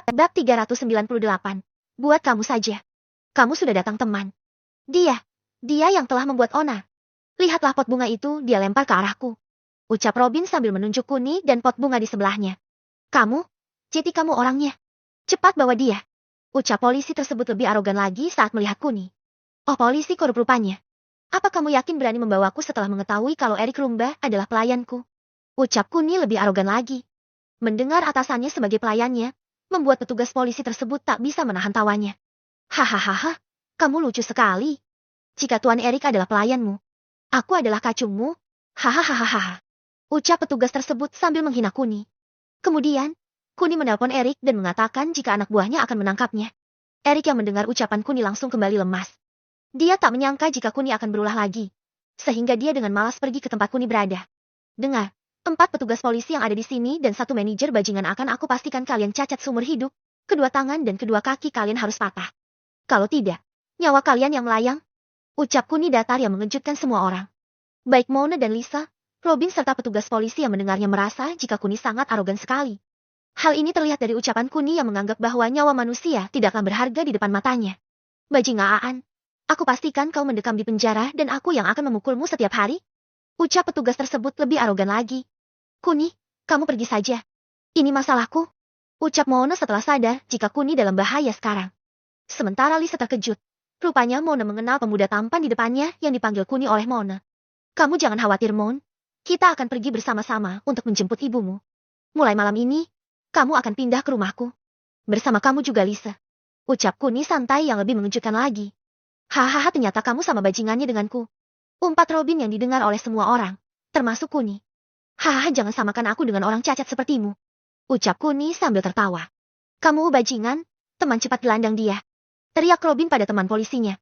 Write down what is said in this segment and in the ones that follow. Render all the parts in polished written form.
Bab 398. Buat kamu saja. Kamu sudah datang teman. Dia yang telah membuat Ona. Lihatlah pot bunga itu dia lempar ke arahku. Ucap Robin sambil menunjuk Kuni dan pot bunga di sebelahnya. Kamu? Jadi kamu orangnya. Cepat bawa dia. Ucap polisi tersebut lebih arogan lagi saat melihat Kuni. Oh, polisi korup rupanya. Apa kamu yakin berani membawaku setelah mengetahui kalau Erik Rumba adalah pelayanku? Ucap Kuni lebih arogan lagi. Mendengar atasannya sebagai pelayannya, membuat petugas polisi tersebut tak bisa menahan tawanya. Hahaha, kamu lucu sekali. Jika Tuan Erik adalah pelayanmu, aku adalah kacungmu. Hahaha. Ucap petugas tersebut sambil menghina Kuni. Kemudian, Kuni menelpon Erik dan mengatakan jika anak buahnya akan menangkapnya. Erik yang mendengar ucapan Kuni langsung kembali lemas. Dia tak menyangka jika Kuni akan berulah lagi. Sehingga dia dengan malas pergi ke tempat Kuni berada. Dengar, 4 petugas polisi yang ada di sini dan 1 manajer bajingan akan aku pastikan kalian cacat seumur hidup. Kedua tangan dan kedua kaki kalian harus patah. Kalau tidak, nyawa kalian yang melayang. Ucap Kuni datar yang mengejutkan semua orang. Baik Mona dan Lisa, Robin serta petugas polisi yang mendengarnya merasa jika Kuni sangat arogan sekali. Hal ini terlihat dari ucapan Kuni yang menganggap bahwa nyawa manusia tidaklah berharga di depan matanya. Bajingan, aku pastikan kau mendekam di penjara dan aku yang akan memukulmu setiap hari. Ucap petugas tersebut lebih arogan lagi. Kuni, kamu pergi saja. Ini masalahku. Ucap Mona setelah sadar jika Kuni dalam bahaya sekarang. Sementara Lisa terkejut. Rupanya Mona mengenal pemuda tampan di depannya yang dipanggil Kuni oleh Mona. Kamu jangan khawatir, Mon. Kita akan pergi bersama-sama untuk menjemput ibumu. Mulai malam ini, kamu akan pindah ke rumahku. Bersama kamu juga, Lisa. Ucap Kuni santai yang lebih mengejutkan lagi. Hahaha, ternyata kamu sama bajingannya denganku. Umpat Robin yang didengar oleh semua orang, termasuk Kuni. Hahaha, jangan samakan aku dengan orang cacat sepertimu. Ucap Kuni sambil tertawa. Kamu bajingan, teman, cepat gelandang dia. Teriak Robin pada teman polisinya.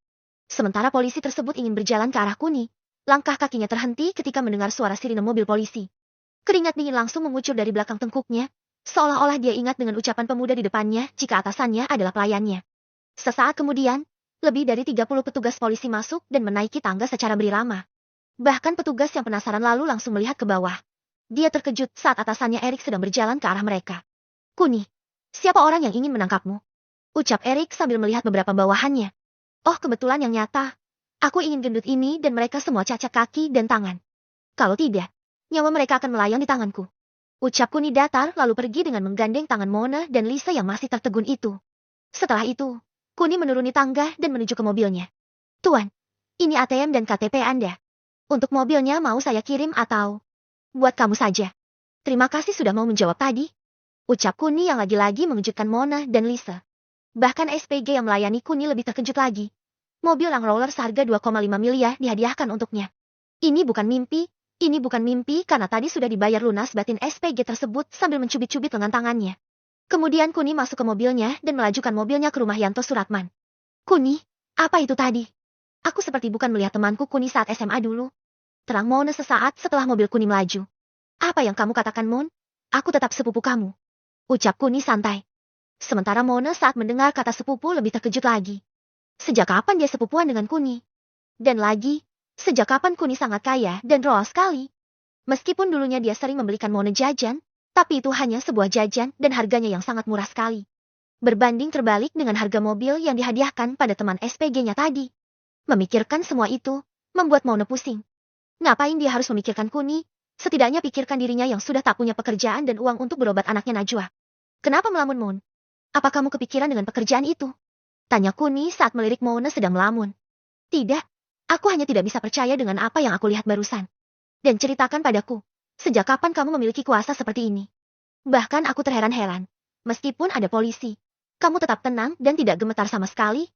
Sementara polisi tersebut ingin berjalan ke arah Kuni, langkah kakinya terhenti ketika mendengar suara sirine mobil polisi. Keringat dingin langsung mengucur dari belakang tengkuknya, seolah-olah dia ingat dengan ucapan pemuda di depannya jika atasannya adalah pelayannya. Sesaat kemudian, lebih dari 30 petugas polisi masuk dan menaiki tangga secara berirama. Bahkan petugas yang penasaran lalu langsung melihat ke bawah. Dia terkejut saat atasannya Erik sedang berjalan ke arah mereka. Kuni, siapa orang yang ingin menangkapmu? Ucap Erik sambil melihat beberapa bawahannya. Oh, kebetulan yang nyata. Aku ingin gendut ini dan mereka semua cacat kaki dan tangan. Kalau tidak, nyawa mereka akan melayang di tanganku. Ucap Kuni datar lalu pergi dengan menggandeng tangan Mona dan Lisa yang masih tertegun itu. Setelah itu, Kuni menuruni tangga dan menuju ke mobilnya. Tuan, ini ATM dan KTP Anda. Untuk mobilnya mau saya kirim atau buat kamu saja? Terima kasih sudah mau menjawab tadi. Ucap Kuni yang lagi-lagi mengejutkan Mona dan Lisa. Bahkan SPG yang melayani Kuni lebih terkejut lagi. Mobil Land Rover seharga 2,5 miliar dihadiahkan untuknya. Ini bukan mimpi karena tadi sudah dibayar lunas batin SPG tersebut sambil mencubit-cubit lengan tangannya. Kemudian Kuni masuk ke mobilnya dan melajukan mobilnya ke rumah Yanto Suratman. Kuni, apa itu tadi? Aku seperti bukan melihat temanku Kuni saat SMA dulu. Terang Mona sesaat setelah mobil Kuni melaju. Apa yang kamu katakan, Mon? Aku tetap sepupu kamu. Ucap Kuni santai. Sementara Mona saat mendengar kata sepupu lebih terkejut lagi. Sejak kapan dia sepupuan dengan Kuni? Dan lagi, sejak kapan Kuni sangat kaya dan royal sekali? Meskipun dulunya dia sering membelikan Mona jajan, tapi itu hanya sebuah jajan dan harganya yang sangat murah sekali. Berbanding terbalik dengan harga mobil yang dihadiahkan pada teman SPG-nya tadi. Memikirkan semua itu, membuat Mona pusing. Ngapain dia harus memikirkan Kuni? Setidaknya pikirkan dirinya yang sudah tak punya pekerjaan dan uang untuk berobat anaknya Najwa. Kenapa melamun, Mon? Apa kamu kepikiran dengan pekerjaan itu? Tanya Kuni saat melirik Mona sedang melamun. Tidak, aku hanya tidak bisa percaya dengan apa yang aku lihat barusan. Dan ceritakan padaku. Sejak kapan kamu memiliki kuasa seperti ini? Bahkan aku terheran-heran. Meskipun ada polisi, kamu tetap tenang dan tidak gemetar sama sekali?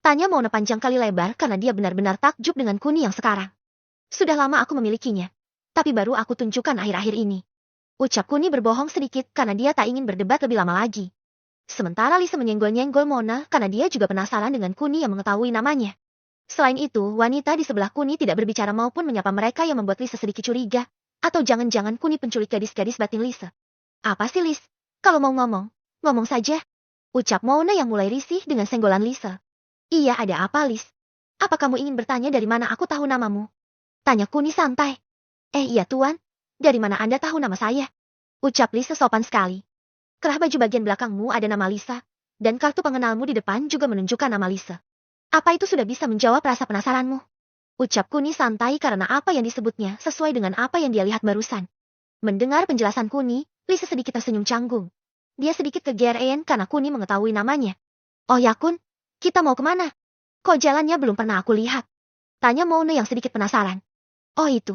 Tanya Mona panjang kali lebar karena dia benar-benar takjub dengan Kuni yang sekarang. Sudah lama aku memilikinya, tapi baru aku tunjukkan akhir-akhir ini. Ucap Kuni berbohong sedikit karena dia tak ingin berdebat lebih lama lagi. Sementara Lisa menyenggol-nyenggol Mona karena dia juga penasaran dengan Kuni yang mengetahui namanya. Selain itu, wanita di sebelah Kuni tidak berbicara maupun menyapa mereka yang membuat Lisa sedikit curiga. Atau jangan-jangan Kuni penculik gadis-gadis batin Lisa. Apa sih, Lis? Kalau mau ngomong, ngomong saja. Ucap Mona yang mulai risih dengan senggolan Lisa. Iya, ada apa, Lis? Apa kamu ingin bertanya dari mana aku tahu namamu? Tanya Kuni santai. Iya, Tuan. Dari mana Anda tahu nama saya? Ucap Lisa sopan sekali. Kerah baju bagian belakangmu ada nama Lisa, dan kartu pengenalmu di depan juga menunjukkan nama Lisa. Apa itu sudah bisa menjawab rasa penasaranmu? Ucap Kuni santai karena apa yang disebutnya sesuai dengan apa yang dia lihat barusan. Mendengar penjelasan Kuni, Lisa sedikit tersenyum canggung. Dia sedikit kegeeran karena Kuni mengetahui namanya. Oh ya Kun, kita mau kemana? Kok jalannya belum pernah aku lihat? Tanya Mona yang sedikit penasaran. Oh itu.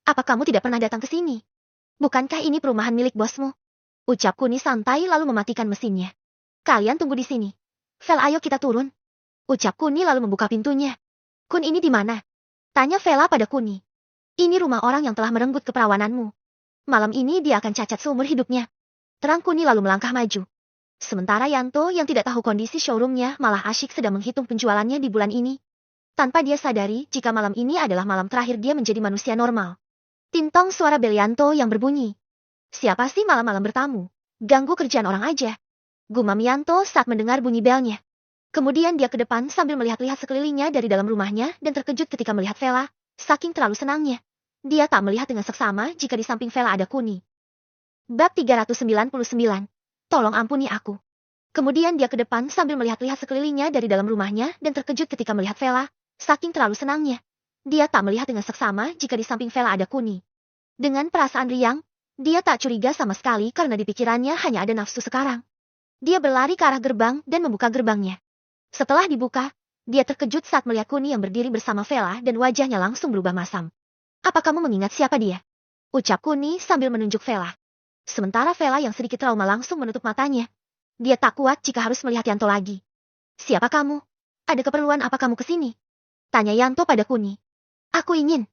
Apa kamu tidak pernah datang ke sini? Bukankah ini perumahan milik bosmu? Ucap Kuni santai lalu mematikan mesinnya. Kalian tunggu di sini. Vel, ayo kita turun. Ucap Kuni lalu membuka pintunya. Kun, ini di mana? Tanya Vela pada Kuni. Ini rumah orang yang telah merenggut keperawananmu. Malam ini dia akan cacat seumur hidupnya. Terang Kuni lalu melangkah maju. Sementara Yanto yang tidak tahu kondisi showroomnya malah asyik sedang menghitung penjualannya di bulan ini. Tanpa dia sadari jika malam ini adalah malam terakhir dia menjadi manusia normal. Tintong suara bel Yanto yang berbunyi. Siapa sih malam-malam bertamu? Ganggu kerjaan orang aja. Gumam Yanto saat mendengar bunyi belnya. Kemudian dia ke depan sambil melihat-lihat sekelilingnya dari dalam rumahnya dan terkejut ketika melihat Vela, saking terlalu senangnya. Dia tak melihat dengan seksama jika di samping Vela ada Kuni. Bab 399. Tolong ampuni aku. Kemudian dia ke depan sambil melihat-lihat sekelilingnya dari dalam rumahnya dan terkejut ketika melihat Vela, saking terlalu senangnya. Dia tak melihat dengan seksama jika di samping Vela ada Kuni. Dengan perasaan riang, dia tak curiga sama sekali karena di pikirannya hanya ada nafsu sekarang. Dia berlari ke arah gerbang dan membuka gerbangnya. Setelah dibuka, dia terkejut saat melihat Kuni yang berdiri bersama Vela dan wajahnya langsung berubah masam. Apa kamu mengingat siapa dia? Ucap Kuni sambil menunjuk Vela. Sementara Vela yang sedikit trauma langsung menutup matanya. Dia tak kuat jika harus melihat Yanto lagi. Siapa kamu? Ada keperluan apa kamu ke sini? Tanya Yanto pada Kuni. Aku ingin.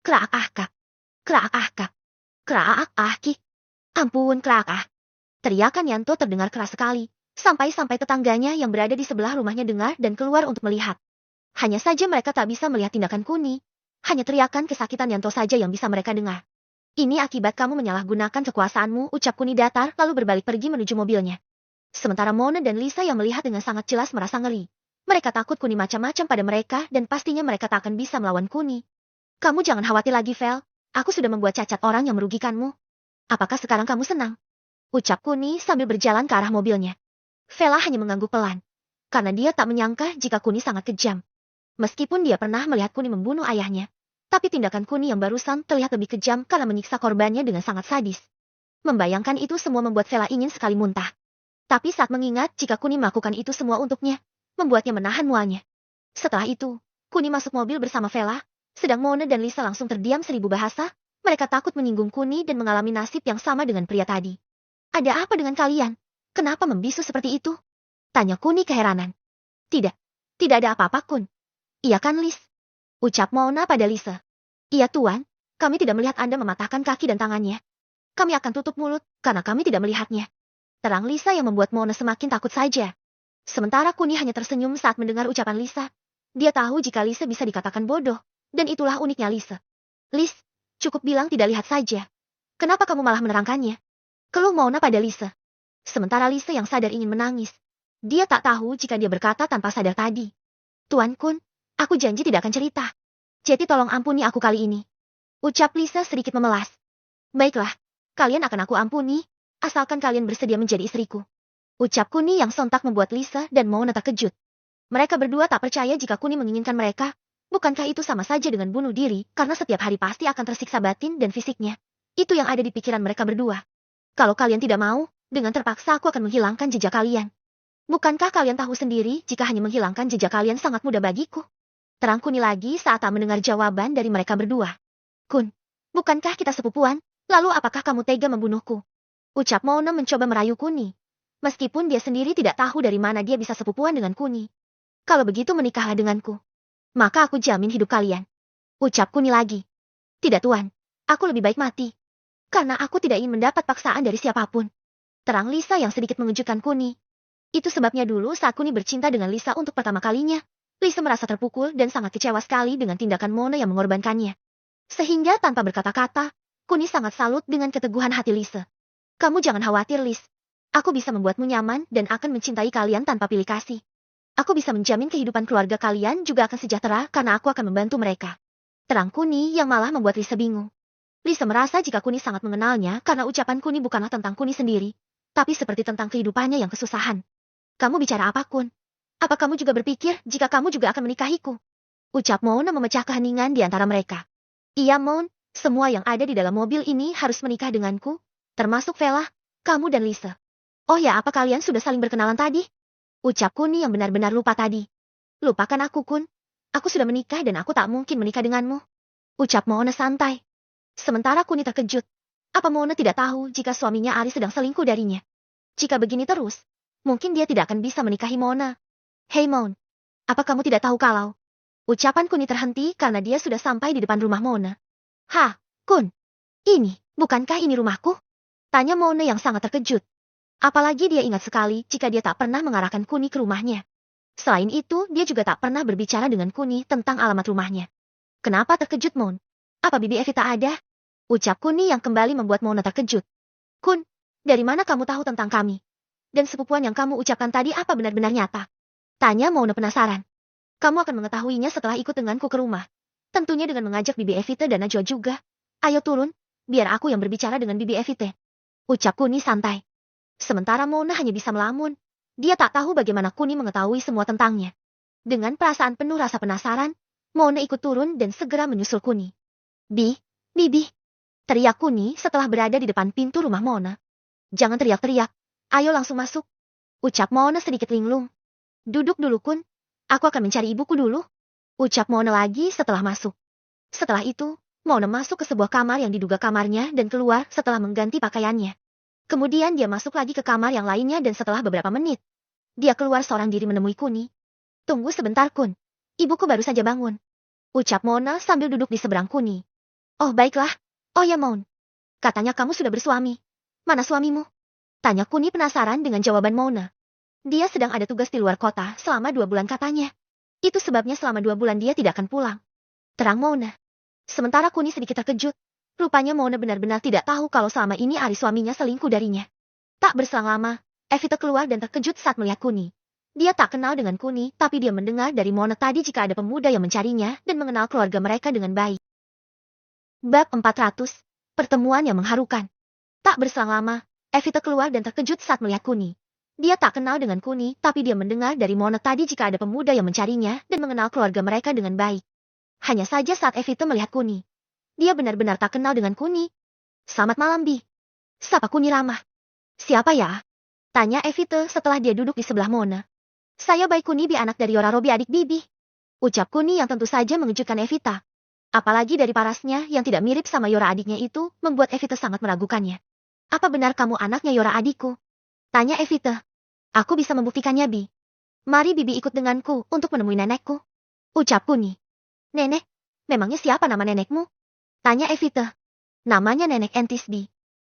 Kraak ahkak. Kraak ahkak. Kraak ahki. Ampun kraak ah. Teriakan Yanto terdengar keras sekali. Sampai-sampai tetangganya yang berada di sebelah rumahnya dengar dan keluar untuk melihat. Hanya saja mereka tak bisa melihat tindakan Kuni. Hanya teriakan kesakitan Yanto saja yang bisa mereka dengar. Ini akibat kamu menyalahgunakan kekuasaanmu, ucap Kuni datar lalu berbalik pergi menuju mobilnya. Sementara Mona dan Lisa yang melihat dengan sangat jelas merasa ngeri. Mereka takut Kuni macam-macam pada mereka dan pastinya mereka tak akan bisa melawan Kuni. Kamu jangan khawatir lagi, Vel. Aku sudah membuat cacat orang yang merugikanmu. Apakah sekarang kamu senang? Ucap Kuni sambil berjalan ke arah mobilnya. Vela hanya mengangguk pelan. Karena dia tak menyangka jika Kuni sangat kejam. Meskipun dia pernah melihat Kuni membunuh ayahnya. Tapi tindakan Kuni yang barusan terlihat lebih kejam karena menyiksa korbannya dengan sangat sadis. Membayangkan itu semua membuat Vela ingin sekali muntah. Tapi saat mengingat jika Kuni melakukan itu semua untuknya, membuatnya menahan mualnya. Setelah itu, Kuni masuk mobil bersama Vela. Sedang Mona dan Lisa langsung terdiam 1000 bahasa, mereka takut menyinggung Kuni dan mengalami nasib yang sama dengan pria tadi. Ada apa dengan kalian? Kenapa membisu seperti itu? Tanya Kuni keheranan. Tidak ada apa-apa Kun. Iya kan Lis? Ucap Mona pada Lisa. Iya Tuan, kami tidak melihat Anda mematahkan kaki dan tangannya. Kami akan tutup mulut, karena kami tidak melihatnya. Terang Lisa yang membuat Mona semakin takut saja. Sementara Kuni hanya tersenyum saat mendengar ucapan Lisa. Dia tahu jika Lisa bisa dikatakan bodoh. Dan itulah uniknya Lisa. Lis, cukup bilang tidak lihat saja. Kenapa kamu malah menerangkannya? Keluh Mona pada Lisa. Sementara Lisa yang sadar ingin menangis. Dia tak tahu jika dia berkata tanpa sadar tadi. Tuan Kun, aku janji tidak akan cerita. Jadi tolong ampuni aku kali ini. Ucap Lisa sedikit memelas. Baiklah, kalian akan aku ampuni, asalkan kalian bersedia menjadi istriku. Ucap Kuni yang sontak membuat Lisa dan Mona terkejut. Mereka berdua tak percaya jika Kuni menginginkan mereka. Bukankah itu sama saja dengan bunuh diri, karena setiap hari pasti akan tersiksa batin dan fisiknya. Itu yang ada di pikiran mereka berdua. Kalau kalian tidak mau, dengan terpaksa aku akan menghilangkan jejak kalian. Bukankah kalian tahu sendiri jika hanya menghilangkan jejak kalian sangat mudah bagiku? Terang Kuni lagi saat tak mendengar jawaban dari mereka berdua. Kun, bukankah kita sepupuan? Lalu apakah kamu tega membunuhku? Ucap Mona mencoba merayu Kuni. Meskipun dia sendiri tidak tahu dari mana dia bisa sepupuan dengan Kuni. Kalau begitu menikahlah denganku. Maka aku jamin hidup kalian. Ucap Kuni lagi. Tidak Tuan, aku lebih baik mati. Karena aku tidak ingin mendapat paksaan dari siapapun. Terang Lisa yang sedikit mengejutkan Kuni. Itu sebabnya dulu saat Kuni bercinta dengan Lisa untuk pertama kalinya, Lisa merasa terpukul dan sangat kecewa sekali dengan tindakan Mona yang mengorbankannya. Sehingga tanpa berkata-kata, Kuni sangat salut dengan keteguhan hati Lisa. Kamu jangan khawatir Lis. Aku bisa membuatmu nyaman dan akan mencintai kalian tanpa pilih kasih. Aku bisa menjamin kehidupan keluarga kalian juga akan sejahtera karena aku akan membantu mereka. Terang Kuni yang malah membuat Lisa bingung. Lisa merasa jika Kuni sangat mengenalnya karena ucapan Kuni bukanlah tentang Kuni sendiri. Tapi seperti tentang kehidupannya yang kesusahan. Kamu bicara apa, Kun? Apa kamu juga berpikir jika kamu juga akan menikahiku? Ucap Mona memecah keheningan di antara mereka. Iya, Mon, semua yang ada di dalam mobil ini harus menikah denganku, termasuk Vela, kamu dan Lisa. Oh ya, apa kalian sudah saling berkenalan tadi? Ucap Kuni yang benar-benar lupa tadi. Lupakan aku, Kun. Aku sudah menikah dan aku tak mungkin menikah denganmu. Ucap Mona santai. Sementara Kuni terkejut. Apa Mona tidak tahu jika suaminya Ari sedang selingkuh darinya? Jika begini terus, mungkin dia tidak akan bisa menikahi Mona. Hei Mon, apa kamu tidak tahu kalau... Ucapan Kuni terhenti karena dia sudah sampai di depan rumah Mona. Hah, Kun? Bukankah ini rumahku? Tanya Mona yang sangat terkejut. Apalagi dia ingat sekali jika dia tak pernah mengarahkan Kuni ke rumahnya. Selain itu, dia juga tak pernah berbicara dengan Kuni tentang alamat rumahnya. Kenapa terkejut, Mon? Apa Bibi Evita ada? Ucap Kuni yang kembali membuat Mona terkejut. Kun, dari mana kamu tahu tentang kami? Dan sepupuan yang kamu ucapkan tadi apa benar-benar nyata? Tanya Mona penasaran. Kamu akan mengetahuinya setelah ikut denganku ke rumah. Tentunya dengan mengajak Bibi Evita dan Najwa juga. Ayo turun, biar aku yang berbicara dengan Bibi Evita. Ucap Kuni santai. Sementara Mona hanya bisa melamun. Dia tak tahu bagaimana Kuni mengetahui semua tentangnya. Dengan perasaan penuh rasa penasaran, Mona ikut turun dan segera menyusul Kuni. Bibi, teriak Kuni setelah berada di depan pintu rumah Mona. Jangan teriak-teriak, ayo langsung masuk. Ucap Mona sedikit linglung. Duduk dulu, Kun. Aku akan mencari ibuku dulu. Ucap Mona lagi setelah masuk. Setelah itu, Mona masuk ke sebuah kamar yang diduga kamarnya dan keluar setelah mengganti pakaiannya. Kemudian dia masuk lagi ke kamar yang lainnya dan setelah beberapa menit, dia keluar seorang diri menemui Kuni. Tunggu sebentar, Kun. Ibuku baru saja bangun. Ucap Mona sambil duduk di seberang Kuni. Oh baiklah. Oh ya Mon. Katanya kamu sudah bersuami. Mana suamimu? Tanya Kuni penasaran dengan jawaban Mona. Dia sedang ada tugas di luar kota selama 2 bulan katanya. Itu sebabnya selama 2 bulan dia tidak akan pulang. Terang Mona. Sementara Kuni sedikit terkejut. Rupanya Mona benar-benar tidak tahu kalau selama ini Ari suaminya selingkuh darinya. Tak berselang lama, Evita keluar dan terkejut saat melihat Kuni. Dia tak kenal dengan Kuni, tapi dia mendengar dari Mona tadi jika ada pemuda yang mencarinya dan mengenal keluarga mereka dengan baik. Bab 400, Pertemuan yang mengharukan. Tak berselang lama, Evita keluar dan terkejut saat melihat Kuni. Dia tak kenal dengan Kuni, tapi dia mendengar dari Mona tadi jika ada pemuda yang mencarinya dan mengenal keluarga mereka dengan baik. Hanya saja saat Evita melihat Kuni, dia benar-benar tak kenal dengan Kuni. Selamat malam, Bi. Sapa Kuni ramah. Siapa ya? Tanya Evita setelah dia duduk di sebelah Mona. Saya Bai Kuni, Bi, anak dari Yora Robi, adik Bibi. Ucap Kuni yang tentu saja mengejutkan Evita. Apalagi dari parasnya yang tidak mirip sama Yora adiknya itu membuat Evita sangat meragukannya. Apa benar kamu anaknya Yora adikku? Tanya Evita. Aku bisa membuktikannya, Bi. Mari Bibi ikut denganku untuk menemui nenekku. Ucap Kuni. Nenek? Memangnya siapa nama nenekmu? Tanya Evita. Namanya Nenek Entis, Bi.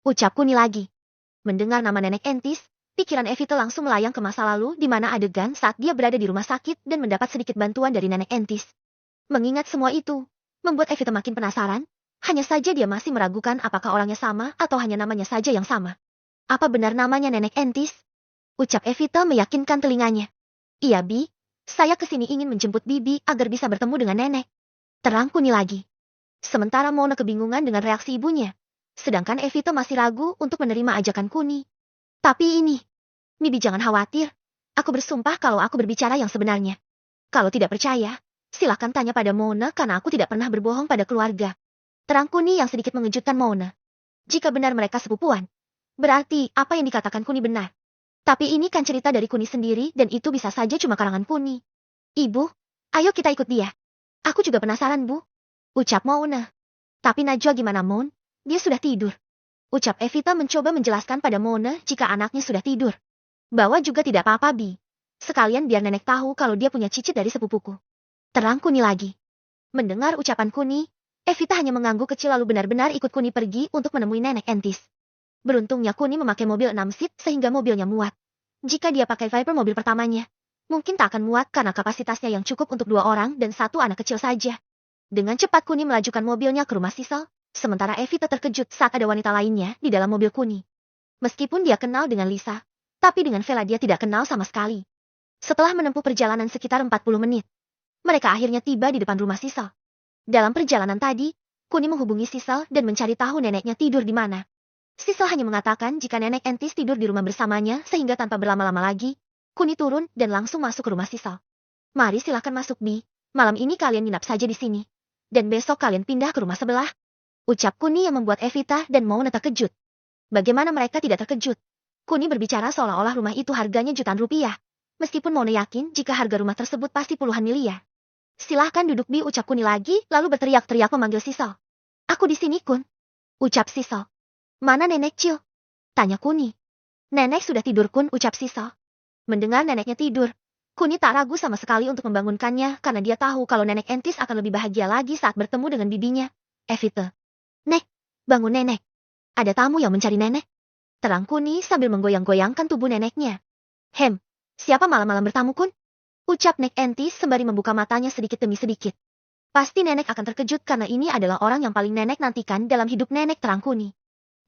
Ucap Kuni lagi. Mendengar nama Nenek Entis, pikiran Evita langsung melayang ke masa lalu di mana adegan saat dia berada di rumah sakit dan mendapat sedikit bantuan dari Nenek Entis. Mengingat semua itu, membuat Evita makin penasaran, hanya saja dia masih meragukan apakah orangnya sama atau hanya namanya saja yang sama. Apa benar namanya Nenek Entis? Ucap Evita meyakinkan telinganya. Iya, Bi. Saya kesini ingin menjemput Bibi agar bisa bertemu dengan Nenek. Terang Kuni lagi. Sementara Mona kebingungan dengan reaksi ibunya. Sedangkan Evita masih ragu untuk menerima ajakan Kuni. Tapi ini, Bibi jangan khawatir. Aku bersumpah kalau aku berbicara yang sebenarnya. Kalau tidak percaya, silakan tanya pada Mona karena aku tidak pernah berbohong pada keluarga. Terang Kuni yang sedikit mengejutkan Mona. Jika benar mereka sepupuan, berarti apa yang dikatakan Kuni benar. Tapi ini kan cerita dari Kuni sendiri dan itu bisa saja cuma karangan Kuni. Ibu, ayo kita ikut dia. Aku juga penasaran, Bu. Ucap Mona. Tapi Najwa gimana, Mon? Dia sudah tidur. Ucap Evita mencoba menjelaskan pada Mona jika anaknya sudah tidur. Bawa juga tidak apa-apa, Bi. Sekalian biar nenek tahu kalau dia punya cicit dari sepupuku. Terang Kuni lagi. Mendengar ucapan Kuni, Evita hanya mengangguk kecil lalu benar-benar ikut Kuni pergi untuk menemui Nenek Entis. Beruntungnya Kuni memakai mobil 6 seat sehingga mobilnya muat. Jika dia pakai Viper mobil pertamanya, mungkin tak akan muat karena kapasitasnya yang cukup untuk 2 orang dan 1 anak kecil saja. Dengan cepat Kuni melajukan mobilnya ke rumah Sisal, sementara Evita terkejut saat ada wanita lainnya di dalam mobil Kuni. Meskipun dia kenal dengan Lisa, tapi dengan Vela dia tidak kenal sama sekali. Setelah menempuh perjalanan sekitar 40 menit, mereka akhirnya tiba di depan rumah Sisal. Dalam perjalanan tadi, Kuni menghubungi Sisal dan mencari tahu neneknya tidur di mana. Sisal hanya mengatakan jika Nenek Entis tidur di rumah bersamanya sehingga tanpa berlama-lama lagi, Kuni turun dan langsung masuk ke rumah Sisal. Mari silahkan masuk Bi, malam ini kalian nginap saja di sini. Dan besok kalian pindah ke rumah sebelah. Ucap Kuni yang membuat Evita dan Mona terkejut. Bagaimana mereka tidak terkejut? Kuni berbicara seolah-olah rumah itu harganya jutaan rupiah. Meskipun Mona yakin jika harga rumah tersebut pasti puluhan miliar. Silahkan duduk Bi, ucap Kuni lagi, lalu berteriak-teriak memanggil Sisal. Aku di sini Kun. Ucap Sisal. Mana Nenek Cil? Tanya Kuni. Nenek sudah tidur Kun, ucap Sisal. Mendengar neneknya tidur, Kuni tak ragu sama sekali untuk membangunkannya karena dia tahu kalau Nenek Entis akan lebih bahagia lagi saat bertemu dengan bibinya, Evita. Nek, bangun Nenek. Ada tamu yang mencari Nenek. Terang Kuni sambil menggoyang-goyangkan tubuh neneknya. Hem, siapa malam-malam bertamu Kun? Ucap Nek Entis sembari membuka matanya sedikit demi sedikit. Pasti Nenek akan terkejut karena ini adalah orang yang paling Nenek nantikan dalam hidup Nenek, terang Kuni.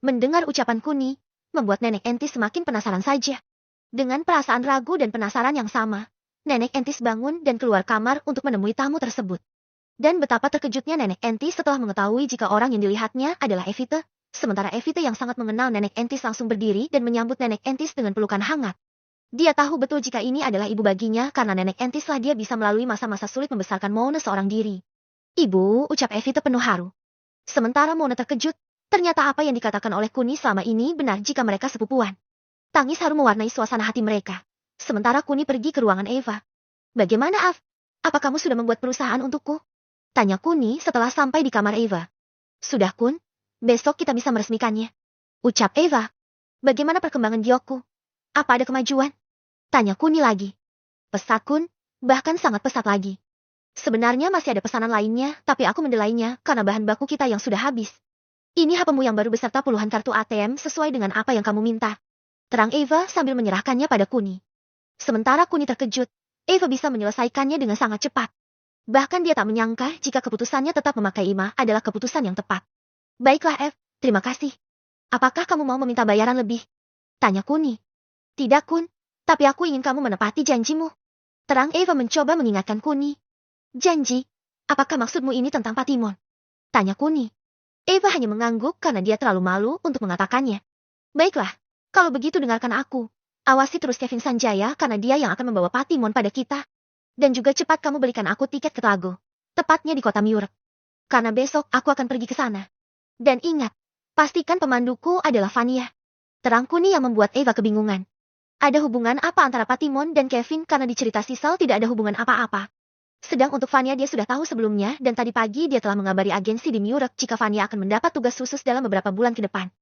Mendengar ucapan Kuni, membuat Nenek Entis semakin penasaran saja. Dengan perasaan ragu dan penasaran yang sama, Nenek Entis bangun dan keluar kamar untuk menemui tamu tersebut. Dan betapa terkejutnya Nenek Entis setelah mengetahui jika orang yang dilihatnya adalah Evita, sementara Evita yang sangat mengenal Nenek Entis langsung berdiri dan menyambut Nenek Entis dengan pelukan hangat. Dia tahu betul jika ini adalah ibu baginya karena Nenek Entislah dia bisa melalui masa-masa sulit membesarkan Mona seorang diri. Ibu, ucap Evita penuh haru. Sementara Mona terkejut, ternyata apa yang dikatakan oleh Kuni selama ini benar jika mereka sepupuan. Tangis haru mewarnai suasana hati mereka. Sementara Kuni pergi ke ruangan Eva. Bagaimana Av? Apa kamu sudah membuat perusahaan untukku? Tanya Kuni setelah sampai di kamar Eva. Sudah Kun, besok kita bisa meresmikannya. Ucap Eva. Bagaimana perkembangan Gyokku? Apa ada kemajuan? Tanya Kuni lagi. Pesat Kun, bahkan sangat pesat lagi. Sebenarnya masih ada pesanan lainnya, tapi aku mendelainya karena bahan baku kita yang sudah habis. Ini HP-mu yang baru beserta puluhan kartu ATM sesuai dengan apa yang kamu minta. Terang Eva sambil menyerahkannya pada Kuni. Sementara Kuni terkejut, Eva bisa menyelesaikannya dengan sangat cepat. Bahkan dia tak menyangka jika keputusannya tetap memakai IMA adalah keputusan yang tepat. Baiklah Ev, terima kasih. Apakah kamu mau meminta bayaran lebih? Tanya Kuni. Tidak Kun, tapi aku ingin kamu menepati janjimu. Terang Eva mencoba mengingatkan Kuni. Janji? Apakah maksudmu ini tentang Patimon? Tanya Kuni. Eva hanya mengangguk karena dia terlalu malu untuk mengatakannya. Baiklah, kalau begitu dengarkan aku. Awasi terus Kevin Sanjaya karena dia yang akan membawa Patimon pada kita. Dan juga cepat kamu belikan aku tiket ke Tlago. Tepatnya di kota Miurek. Karena besok aku akan pergi ke sana. Dan ingat, pastikan pemanduku adalah Vania. Terang Kuni yang membuat Eva kebingungan. Ada hubungan apa antara Patimon dan Kevin karena di cerita Sisal tidak ada hubungan apa-apa. Sedang untuk Vania dia sudah tahu sebelumnya dan tadi pagi dia telah mengabari agensi di Miurek jika Vania akan mendapat tugas khusus dalam beberapa bulan ke depan.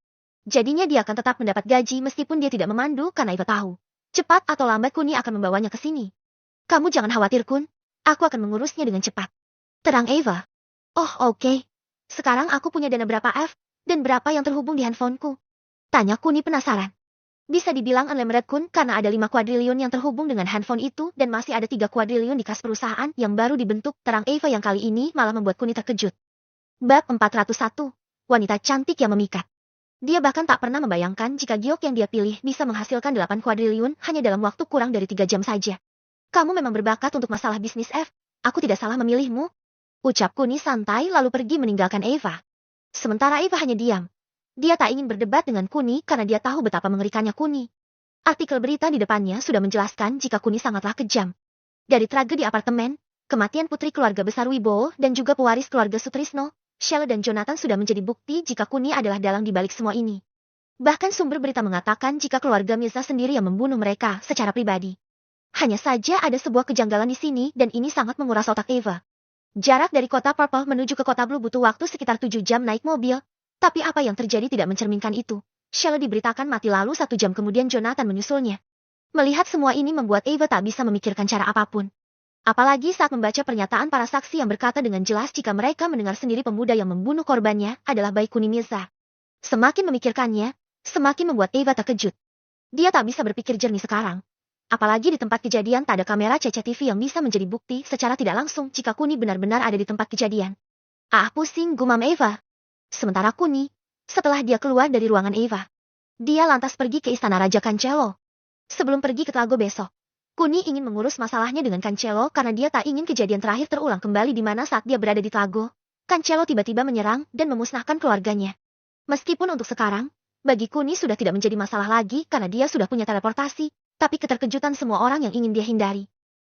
Jadinya dia akan tetap mendapat gaji meskipun dia tidak memandu karena Eva tahu. Cepat atau lambat Kuni akan membawanya ke sini. Kamu jangan khawatir Kun, aku akan mengurusnya dengan cepat. Terang Eva. Oh oke. Sekarang aku punya dana berapa F, dan berapa yang terhubung di handphoneku? Tanya Kuni penasaran. Bisa dibilang unlimited Kun karena ada 5 kuadriliun yang terhubung dengan handphone itu dan masih ada 3 kuadriliun di kas perusahaan yang baru dibentuk. Terang Eva yang kali ini malah membuat Kuni terkejut. Bab 401. Wanita cantik yang memikat. Dia bahkan tak pernah membayangkan jika giok yang dia pilih bisa menghasilkan 8 kuadriliun hanya dalam waktu kurang dari 3 jam saja. Kamu memang berbakat untuk masalah bisnis F, aku tidak salah memilihmu. Ucap Kuni santai lalu pergi meninggalkan Eva. Sementara Eva hanya diam. Dia tak ingin berdebat dengan Kuni karena dia tahu betapa mengerikannya Kuni. Artikel berita di depannya sudah menjelaskan jika Kuni sangatlah kejam. Dari tragedi apartemen, kematian putri keluarga besar Wibowo dan juga pewaris keluarga Sutrisno, Sheila dan Jonathan sudah menjadi bukti jika Kuni adalah dalang di balik semua ini. Bahkan sumber berita mengatakan jika keluarga Mirza sendiri yang membunuh mereka secara pribadi. Hanya saja ada sebuah kejanggalan di sini dan ini sangat menguras otak Eva. Jarak dari kota Purple menuju ke kota Blue butuh waktu sekitar 7 jam naik mobil. Tapi apa yang terjadi tidak mencerminkan itu. Sheila diberitakan mati lalu 1 jam kemudian Jonathan menyusulnya. Melihat semua ini membuat Eva tak bisa memikirkan cara apapun. Apalagi saat membaca pernyataan para saksi yang berkata dengan jelas jika mereka mendengar sendiri pemuda yang membunuh korbannya adalah Baikuni Mirza. Semakin memikirkannya, semakin membuat Eva terkejut. Dia tak bisa berpikir jernih sekarang. Apalagi di tempat kejadian tak ada kamera CCTV yang bisa menjadi bukti secara tidak langsung jika Kuni benar-benar ada di tempat kejadian. Ah pusing gumam Eva. Sementara Kuni, setelah dia keluar dari ruangan Eva, dia lantas pergi ke istana Raja Cancelo. Sebelum pergi ke Tlago besok, Kuni ingin mengurus masalahnya dengan Cancelo karena dia tak ingin kejadian terakhir terulang kembali di mana saat dia berada di Tlago, Cancelo tiba-tiba menyerang dan memusnahkan keluarganya. Meskipun untuk sekarang, Bagi Kuni sudah tidak menjadi masalah lagi karena dia sudah punya teleportasi, tapi keterkejutan semua orang yang ingin dia hindari.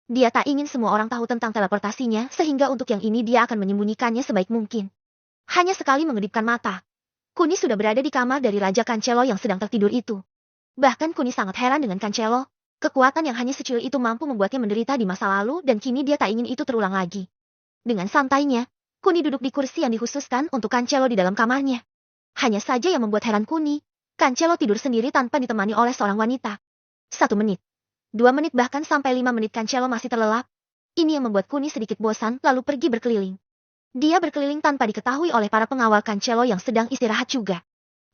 Dia tak ingin semua orang tahu tentang teleportasinya sehingga untuk yang ini dia akan menyembunyikannya sebaik mungkin. Hanya sekali mengedipkan mata. Kuni sudah berada di kamar dari Raja Cancelo yang sedang tertidur itu. Bahkan Kuni sangat heran dengan Cancelo, kekuatan yang hanya secuil itu mampu membuatnya menderita di masa lalu dan kini dia tak ingin itu terulang lagi. Dengan santainya, Kuni duduk di kursi yang dikhususkan untuk Cancelo di dalam kamarnya. Hanya saja yang membuat heran Kuni, Cancelo tidur sendiri tanpa ditemani oleh seorang wanita. 1 menit, 2 menit bahkan sampai 5 menit Cancelo masih terlelap. Ini yang membuat Kuni sedikit bosan lalu pergi berkeliling. Dia berkeliling tanpa diketahui oleh para pengawal Cancelo yang sedang istirahat juga.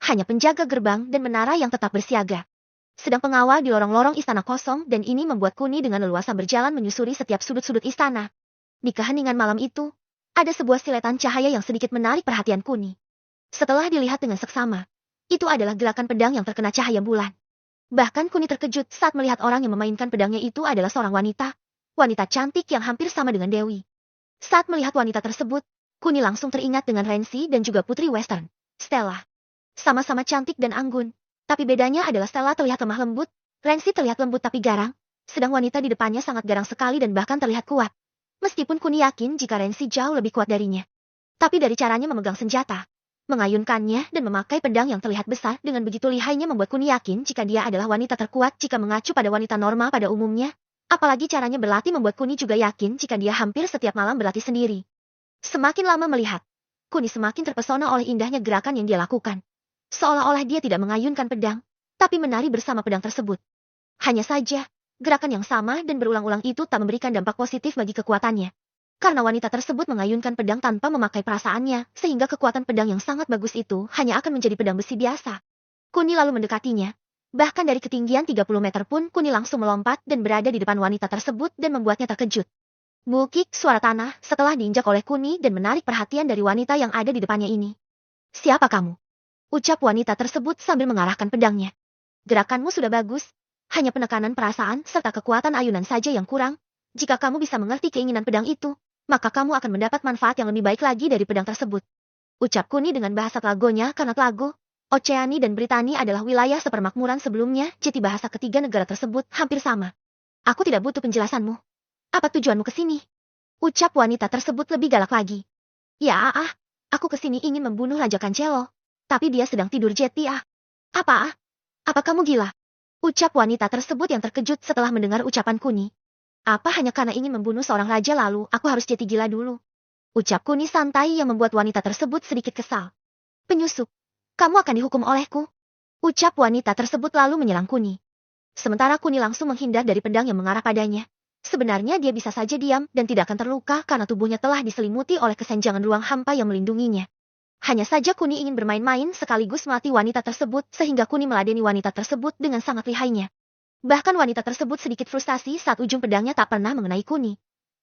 Hanya penjaga gerbang dan menara yang tetap bersiaga. Sedang pengawal di lorong-lorong istana kosong dan ini membuat Kuni dengan leluasa berjalan menyusuri setiap sudut-sudut istana. Di keheningan malam itu, ada sebuah siletan cahaya yang sedikit menarik perhatian Kuni. Setelah dilihat dengan seksama, itu adalah gerakan pedang yang terkena cahaya bulan. Bahkan Kuni terkejut saat melihat orang yang memainkan pedangnya itu adalah seorang wanita. Wanita cantik yang hampir sama dengan Dewi. Saat melihat wanita tersebut, Kuni langsung teringat dengan Rensi dan juga Putri Western, Stella. Sama-sama cantik dan anggun, tapi bedanya adalah Stella terlihat lemah lembut, Rensi terlihat lembut tapi garang, sedang wanita di depannya sangat garang sekali dan bahkan terlihat kuat. Meskipun Kuni yakin jika Rensi jauh lebih kuat darinya. Tapi dari caranya memegang senjata, mengayunkannya dan memakai pedang yang terlihat besar dengan begitu lihainya membuat Kuni yakin jika dia adalah wanita terkuat jika mengacu pada wanita normal pada umumnya. Apalagi caranya berlatih membuat Kuni juga yakin jika dia hampir setiap malam berlatih sendiri. Semakin lama melihat, Kuni semakin terpesona oleh indahnya gerakan yang dia lakukan. Seolah-olah dia tidak mengayunkan pedang, tapi menari bersama pedang tersebut. Hanya saja, gerakan yang sama dan berulang-ulang itu tak memberikan dampak positif bagi kekuatannya. Karena wanita tersebut mengayunkan pedang tanpa memakai perasaannya, sehingga kekuatan pedang yang sangat bagus itu hanya akan menjadi pedang besi biasa. Kuni lalu mendekatinya. Bahkan dari ketinggian 30 meter pun Kuni langsung melompat dan berada di depan wanita tersebut dan membuatnya terkejut. Bukik suara tanah setelah diinjak oleh Kuni dan menarik perhatian dari wanita yang ada di depannya ini. Siapa kamu? Ucap wanita tersebut sambil mengarahkan pedangnya. Gerakanmu sudah bagus, hanya penekanan perasaan serta kekuatan ayunan saja yang kurang. Jika kamu bisa mengerti keinginan pedang itu, maka kamu akan mendapat manfaat yang lebih baik lagi dari pedang tersebut. Ucap Kuni dengan bahasa Tlagonya karena Tlago, Oceani dan Britani adalah wilayah sepermakmuran sebelumnya, jadi bahasa ketiga negara tersebut hampir sama. Aku tidak butuh penjelasanmu. Apa tujuanmu ke sini? Ucap wanita tersebut lebih galak lagi. Ya, aku ke sini ingin membunuh Raja Cancelo. Tapi dia sedang tidur jeti. Apa? Apa kamu gila? Ucap wanita tersebut yang terkejut setelah mendengar ucapan Kuni. Apa hanya karena ingin membunuh seorang raja lalu aku harus jeti gila dulu? Ucap Kuni santai yang membuat wanita tersebut sedikit kesal. Penyusup. Kamu akan dihukum olehku. Ucap wanita tersebut lalu menyerang Kuni. Sementara Kuni langsung menghindar dari pedang yang mengarah padanya. Sebenarnya dia bisa saja diam dan tidak akan terluka karena tubuhnya telah diselimuti oleh kesenjangan ruang hampa yang melindunginya. Hanya saja Kuni ingin bermain-main sekaligus melatih wanita tersebut sehingga Kuni meladeni wanita tersebut dengan sangat lihainya. Bahkan wanita tersebut sedikit frustasi saat ujung pedangnya tak pernah mengenai Kuni.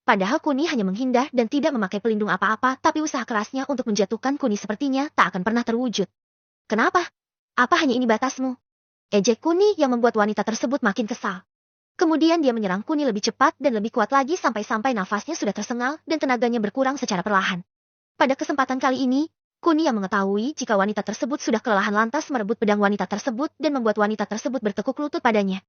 Padahal Kuni hanya menghindar dan tidak memakai pelindung apa-apa tapi usaha kerasnya untuk menjatuhkan Kuni sepertinya tak akan pernah terwujud. Kenapa? Apa hanya ini batasmu? Ejek Kuni yang membuat wanita tersebut makin kesal. Kemudian dia menyerang Kuni lebih cepat dan lebih kuat lagi sampai-sampai nafasnya sudah tersengal dan tenaganya berkurang secara perlahan. Pada kesempatan kali ini, Kuni yang mengetahui jika wanita tersebut sudah kelelahan lantas merebut pedang wanita tersebut dan membuat wanita tersebut bertekuk lutut padanya.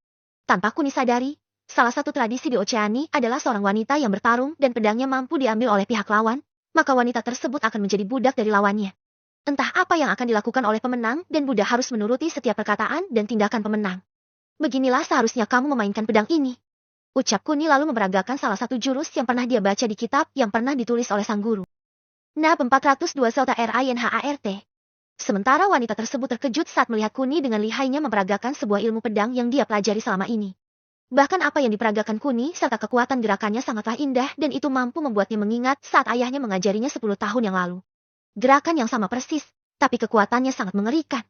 Tanpa Kuni sadari, salah satu tradisi di Oceani adalah seorang wanita yang bertarung dan pedangnya mampu diambil oleh pihak lawan, maka wanita tersebut akan menjadi budak dari lawannya. Entah apa yang akan dilakukan oleh pemenang dan budak harus menuruti setiap perkataan dan tindakan pemenang. Beginilah seharusnya kamu memainkan pedang ini. Ucap Kuni lalu memperagakan salah satu jurus yang pernah dia baca di kitab yang pernah ditulis oleh sang guru. NAB 402 Selta RINHART. Sementara wanita tersebut terkejut saat melihat Kuni dengan lihainya memperagakan sebuah ilmu pedang yang dia pelajari selama ini. Bahkan apa yang diperagakan Kuni serta kekuatan gerakannya sangatlah indah dan itu mampu membuatnya mengingat saat ayahnya mengajarinya 10 tahun yang lalu. Gerakan yang sama persis, tapi kekuatannya sangat mengerikan.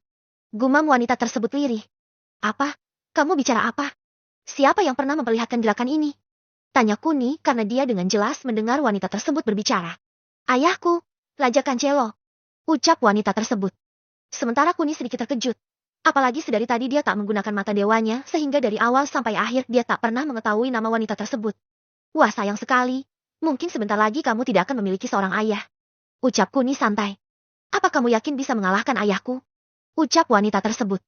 Gumam wanita tersebut lirih. Apa? Kamu bicara apa? Siapa yang pernah memperlihatkan gerakan ini? Tanya Kuni karena dia dengan jelas mendengar wanita tersebut berbicara. Ayahku, Raja Cancelo. Ucap wanita tersebut. Sementara Kuni sedikit terkejut. Apalagi sedari tadi dia tak menggunakan mata dewanya sehingga dari awal sampai akhir dia tak pernah mengetahui nama wanita tersebut. Wah sayang sekali. Mungkin sebentar lagi kamu tidak akan memiliki seorang ayah. Ucap Kuni santai. Apa kamu yakin bisa mengalahkan ayahku? Ucap wanita tersebut.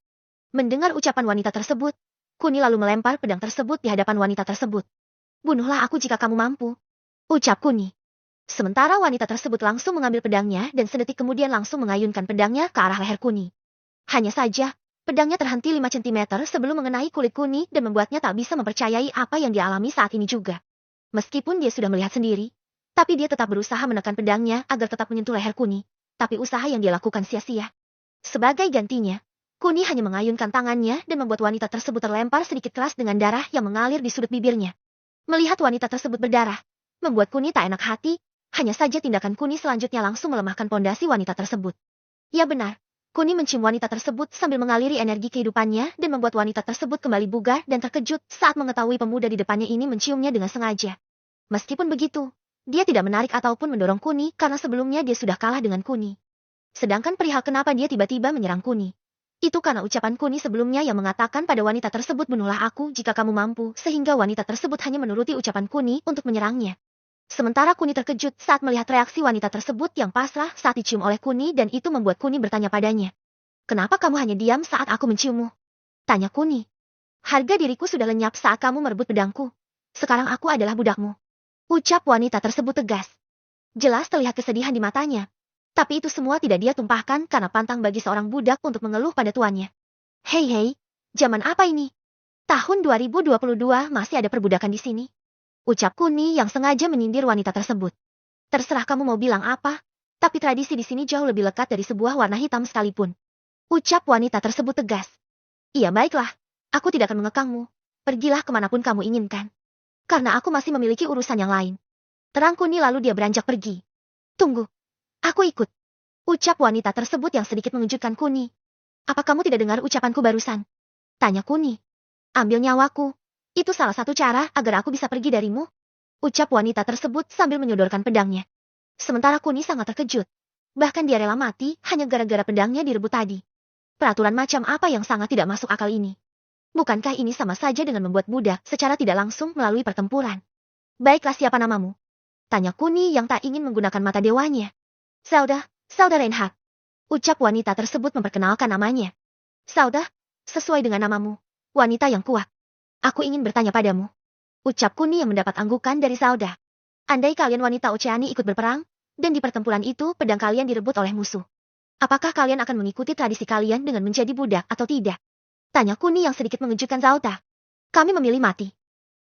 Mendengar ucapan wanita tersebut, Kuni lalu melempar pedang tersebut di hadapan wanita tersebut. Bunuhlah aku jika kamu mampu. Ucap Kuni. Sementara wanita tersebut langsung mengambil pedangnya dan sedetik kemudian langsung mengayunkan pedangnya ke arah leher Kuni. Hanya saja, pedangnya terhenti 5 cm sebelum mengenai kulit Kuni dan membuatnya tak bisa mempercayai apa yang dia alami saat ini juga. Meskipun dia sudah melihat sendiri, tapi dia tetap berusaha menekan pedangnya agar tetap menyentuh leher Kuni. Tapi usaha yang dia lakukan sia-sia. Sebagai gantinya, Kuni hanya mengayunkan tangannya dan membuat wanita tersebut terlempar sedikit keras dengan darah yang mengalir di sudut bibirnya. Melihat wanita tersebut berdarah, membuat Kuni tak enak hati, hanya saja tindakan Kuni selanjutnya langsung melemahkan pondasi wanita tersebut. Ya benar, Kuni mencium wanita tersebut sambil mengaliri energi kehidupannya dan membuat wanita tersebut kembali bugar dan terkejut saat mengetahui pemuda di depannya ini menciumnya dengan sengaja. Meskipun begitu, dia tidak menarik ataupun mendorong Kuni karena sebelumnya dia sudah kalah dengan Kuni. Sedangkan perihal kenapa dia tiba-tiba menyerang Kuni, itu karena ucapan Kuni sebelumnya yang mengatakan pada wanita tersebut bunuhlah aku jika kamu mampu, sehingga wanita tersebut hanya menuruti ucapan Kuni untuk menyerangnya. Sementara Kuni terkejut saat melihat reaksi wanita tersebut yang pasrah saat dicium oleh Kuni dan itu membuat Kuni bertanya padanya. Kenapa kamu hanya diam saat aku menciummu? Tanya Kuni. Harga diriku sudah lenyap saat kamu merebut pedangku. Sekarang aku adalah budakmu. Ucap wanita tersebut tegas. Jelas terlihat kesedihan di matanya. Tapi itu semua tidak dia tumpahkan karena pantang bagi seorang budak untuk mengeluh pada tuannya. Hei, zaman apa ini? Tahun 2022 masih ada perbudakan di sini. Ucap Kuni yang sengaja menyindir wanita tersebut. Terserah kamu mau bilang apa, tapi tradisi di sini jauh lebih lekat dari sebuah warna hitam sekalipun. Ucap wanita tersebut tegas. Iya baiklah, aku tidak akan mengekangmu. Pergilah kemanapun kamu inginkan. Karena aku masih memiliki urusan yang lain. Terang Kuni lalu dia beranjak pergi. Tunggu. Aku ikut. Ucap wanita tersebut yang sedikit mengejutkan Kuni. Apa kamu tidak dengar ucapanku barusan? Tanya Kuni. Ambil nyawaku. Itu salah satu cara agar aku bisa pergi darimu. Ucap wanita tersebut sambil menyodorkan pedangnya. Sementara Kuni sangat terkejut. Bahkan dia rela mati hanya gara-gara pedangnya direbut tadi. Peraturan macam apa yang sangat tidak masuk akal ini? Bukankah ini sama saja dengan membuat budak secara tidak langsung melalui pertempuran? Baiklah siapa namamu? Tanya Kuni yang tak ingin menggunakan mata dewanya. Sauda Reinhardt. Ucap wanita tersebut memperkenalkan namanya. Sauda, sesuai dengan namamu, wanita yang kuat. Aku ingin bertanya padamu. Ucap Kuni yang mendapat anggukan dari Sauda. Andai kalian wanita Oceani ikut berperang, dan di pertempuran itu pedang kalian direbut oleh musuh. Apakah kalian akan mengikuti tradisi kalian dengan menjadi budak atau tidak? Tanya Kuni yang sedikit mengejutkan Sauda. Kami memilih mati.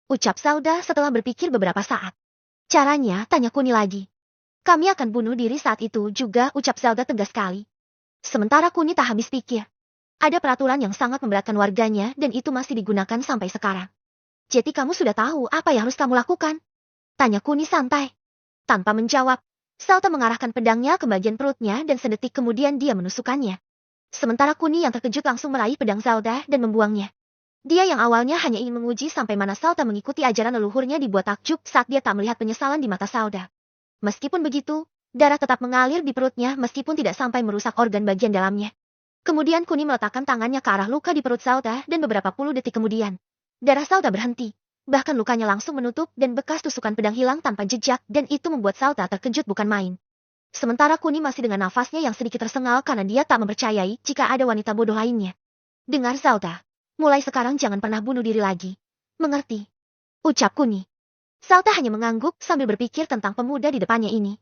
Ucap Sauda setelah berpikir beberapa saat. Caranya, tanya Kuni lagi. Kami akan bunuh diri saat itu juga, ucap Sauda tegas sekali. Sementara Kuni tak habis pikir. Ada peraturan yang sangat memberatkan warganya dan itu masih digunakan sampai sekarang. Jadi kamu sudah tahu apa yang harus kamu lakukan? Tanya Kuni santai. Tanpa menjawab, Sauda mengarahkan pedangnya ke bagian perutnya dan sedetik kemudian dia menusukkannya. Sementara Kuni yang terkejut langsung meraih pedang Sauda dan membuangnya. Dia yang awalnya hanya ingin menguji sampai mana Sauda mengikuti ajaran leluhurnya dibuat takjub saat dia tak melihat penyesalan di mata Sauda. Meskipun begitu, darah tetap mengalir di perutnya meskipun tidak sampai merusak organ bagian dalamnya. Kemudian Kuni meletakkan tangannya ke arah luka di perut Sauda dan beberapa puluh detik kemudian, darah Sauda berhenti. Bahkan lukanya langsung menutup dan bekas tusukan pedang hilang tanpa jejak dan itu membuat Sauda terkejut bukan main. Sementara Kuni masih dengan nafasnya yang sedikit tersengal karena dia tak mempercayai jika ada wanita bodoh lainnya. Dengar Sauda, mulai sekarang jangan pernah bunuh diri lagi. Mengerti? Ucap Kuni. Sauda hanya mengangguk sambil berpikir tentang pemuda di depannya ini.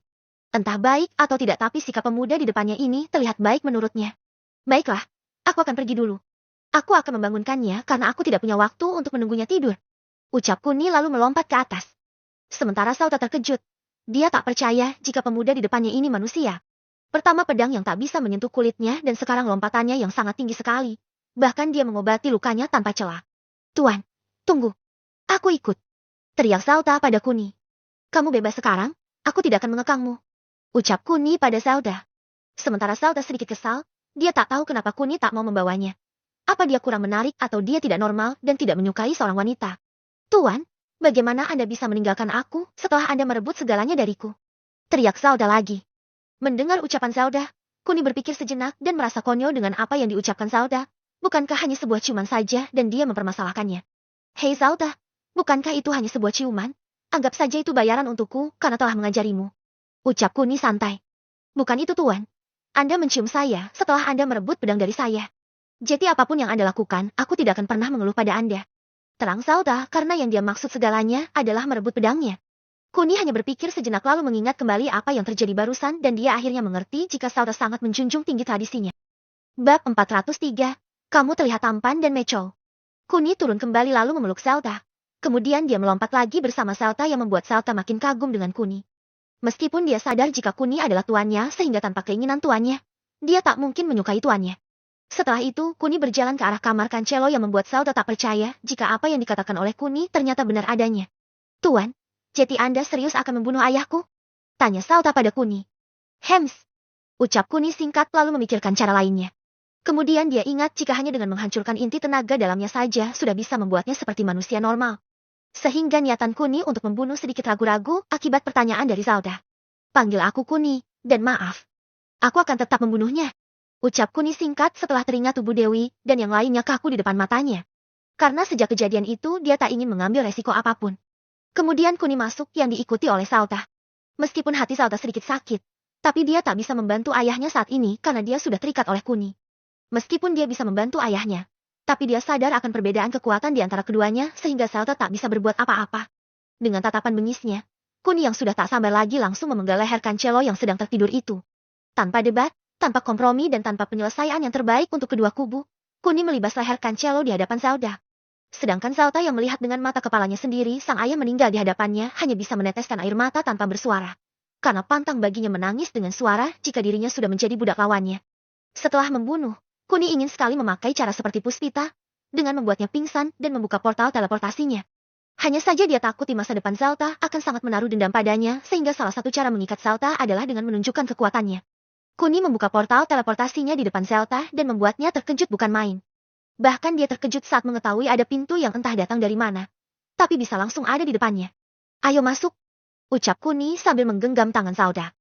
Entah baik atau tidak tapi sikap pemuda di depannya ini terlihat baik menurutnya. Baiklah, aku akan pergi dulu. Aku akan membangunkannya karena aku tidak punya waktu untuk menunggunya tidur. Ucap Kuni lalu melompat ke atas. Sementara Sauda terkejut. Dia tak percaya jika pemuda di depannya ini manusia. Pertama pedang yang tak bisa menyentuh kulitnya dan sekarang lompatannya yang sangat tinggi sekali. Bahkan dia mengobati lukanya tanpa celah. Tuan, tunggu. Aku ikut. Teriak Sauda pada Kuni. Kamu bebas sekarang, aku tidak akan mengekangmu. Ucap Kuni pada Sauda. Sementara Sauda sedikit kesal, dia tak tahu kenapa Kuni tak mau membawanya. Apa dia kurang menarik atau dia tidak normal dan tidak menyukai seorang wanita? Tuan, bagaimana Anda bisa meninggalkan aku setelah Anda merebut segalanya dariku? Teriak Sauda lagi. Mendengar ucapan Sauda, Kuni berpikir sejenak dan merasa konyol dengan apa yang diucapkan Sauda. Bukankah hanya sebuah ciuman saja dan dia mempermasalahkannya? Hei Sauda. Bukankah itu hanya sebuah ciuman? Anggap saja itu bayaran untukku karena telah mengajarimu. Ucap Kuni santai. Bukan itu Tuan. Anda mencium saya setelah Anda merebut pedang dari saya. Jadi apapun yang Anda lakukan, aku tidak akan pernah mengeluh pada Anda. Terang Sauta karena yang dia maksud segalanya adalah merebut pedangnya. Kuni hanya berpikir sejenak lalu mengingat kembali apa yang terjadi barusan dan dia akhirnya mengerti jika Sauta sangat menjunjung tinggi tradisinya. Bab 403, kamu terlihat tampan dan macho. Kuni turun kembali lalu memeluk Sauta. Kemudian dia melompat lagi bersama Sauta yang membuat Sauta makin kagum dengan Kuni. Meskipun dia sadar jika Kuni adalah tuannya sehingga tanpa keinginan tuannya, dia tak mungkin menyukai tuannya. Setelah itu, Kuni berjalan ke arah kamar Cancelo yang membuat Sauta tak percaya jika apa yang dikatakan oleh Kuni ternyata benar adanya. Tuan, jadi Anda serius akan membunuh ayahku? Tanya Sauta pada Kuni. Hems. Ucap Kuni singkat lalu memikirkan cara lainnya. Kemudian dia ingat jika hanya dengan menghancurkan inti tenaga dalamnya saja sudah bisa membuatnya seperti manusia normal. Sehingga niatan Kuni untuk membunuh sedikit ragu-ragu akibat pertanyaan dari Sauta. Panggil aku Kuni, dan maaf. Aku akan tetap membunuhnya. Ucap Kuni singkat setelah teringat tubuh Dewi dan yang lainnya kaku di depan matanya. Karena sejak kejadian itu dia tak ingin mengambil resiko apapun. Kemudian Kuni masuk yang diikuti oleh Sauta. Meskipun hati Sauta sedikit sakit, tapi dia tak bisa membantu ayahnya saat ini karena dia sudah terikat oleh Kuni. Meskipun dia bisa membantu ayahnya, tapi dia sadar akan perbedaan kekuatan di antara keduanya sehingga Sauta tak bisa berbuat apa-apa. Dengan tatapan bengisnya, Kuni yang sudah tak sabar lagi langsung memenggal leher Cancelo yang sedang tertidur itu. Tanpa debat, tanpa kompromi dan tanpa penyelesaian yang terbaik untuk kedua kubu, Kuni melibas leher Cancelo di hadapan Sauta. Sedangkan Sauta yang melihat dengan mata kepalanya sendiri sang ayah meninggal di hadapannya hanya bisa meneteskan air mata tanpa bersuara. Karena pantang baginya menangis dengan suara jika dirinya sudah menjadi budak lawannya. Setelah membunuh, Kuni ingin sekali memakai cara seperti Puspita, dengan membuatnya pingsan dan membuka portal teleportasinya. Hanya saja dia takut di masa depan Sauta akan sangat menaruh dendam padanya sehingga salah satu cara mengikat Sauta adalah dengan menunjukkan kekuatannya. Kuni membuka portal teleportasinya di depan Sauta dan membuatnya terkejut bukan main. Bahkan dia terkejut saat mengetahui ada pintu yang entah datang dari mana. Tapi bisa langsung ada di depannya. Ayo masuk. Ucap Kuni sambil menggenggam tangan Sauta.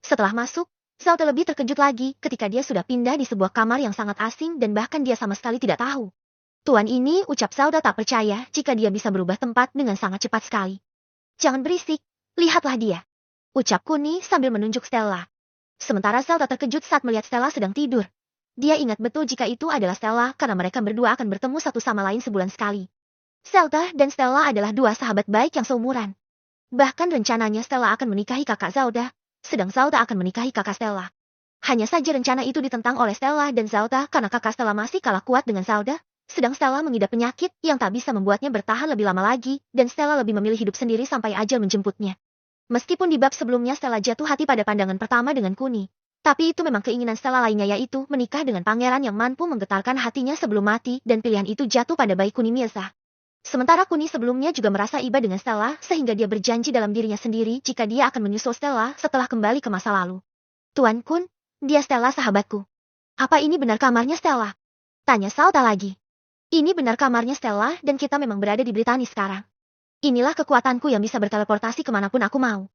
Setelah masuk, Sauta lebih terkejut lagi ketika dia sudah pindah di sebuah kamar yang sangat asing dan bahkan dia sama sekali tidak tahu. Tuan ini ucap Sauta tak percaya jika dia bisa berubah tempat dengan sangat cepat sekali. Jangan berisik, lihatlah dia. Ucap Kuni sambil menunjuk Stella. Sementara Sauta terkejut saat melihat Stella sedang tidur. Dia ingat betul jika itu adalah Stella karena mereka berdua akan bertemu satu sama lain sebulan sekali. Sauta dan Stella adalah dua sahabat baik yang seumuran. Bahkan rencananya Stella akan menikahi kakak Sauta, sedang Sauta akan menikahi kakak Stella. Hanya saja rencana itu ditentang oleh Stella dan Sauta karena kakak Stella masih kalah kuat dengan Sauta, sedang Stella mengidap penyakit yang tak bisa membuatnya bertahan lebih lama lagi, dan Stella lebih memilih hidup sendiri sampai ajal menjemputnya. Meskipun di bab sebelumnya Stella jatuh hati pada pandangan pertama dengan Kuni, tapi itu memang keinginan Stella lainnya yaitu menikah dengan pangeran yang mampu menggetarkan hatinya sebelum mati dan pilihan itu jatuh pada bayi Kuni Mirza. Sementara Kuni sebelumnya juga merasa iba dengan Stella sehingga dia berjanji dalam dirinya sendiri jika dia akan menyusul Stella setelah kembali ke masa lalu. Tuan Kun, dia Stella sahabatku. Apa ini benar kamarnya Stella? Tanya Sauta lagi. Ini benar kamarnya Stella dan kita memang berada di Britani sekarang. Inilah kekuatanku yang bisa berteleportasi kemanapun aku mau.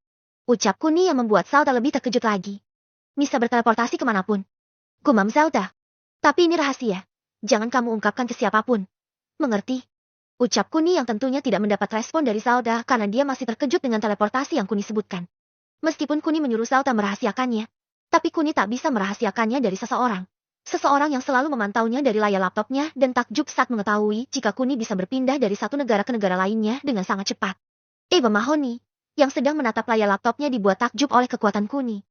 Ucap Kuni yang membuat Sauta lebih terkejut lagi. Bisa berteleportasi kemanapun. Gumam Sauta. Tapi ini rahasia. Jangan kamu ungkapkan ke siapapun. Mengerti? Ucap Kuni yang tentunya tidak mendapat respon dari Sauta karena dia masih terkejut dengan teleportasi yang Kuni sebutkan. Meskipun Kuni menyuruh Sauta merahasiakannya, tapi Kuni tak bisa merahasiakannya dari seseorang. Seseorang yang selalu memantaunya dari layar laptopnya dan takjub saat mengetahui jika Kuni bisa berpindah dari satu negara ke negara lainnya dengan sangat cepat. Eva Mahoni, yang sedang menatap layar laptopnya dibuat takjub oleh kekuatan Kuni.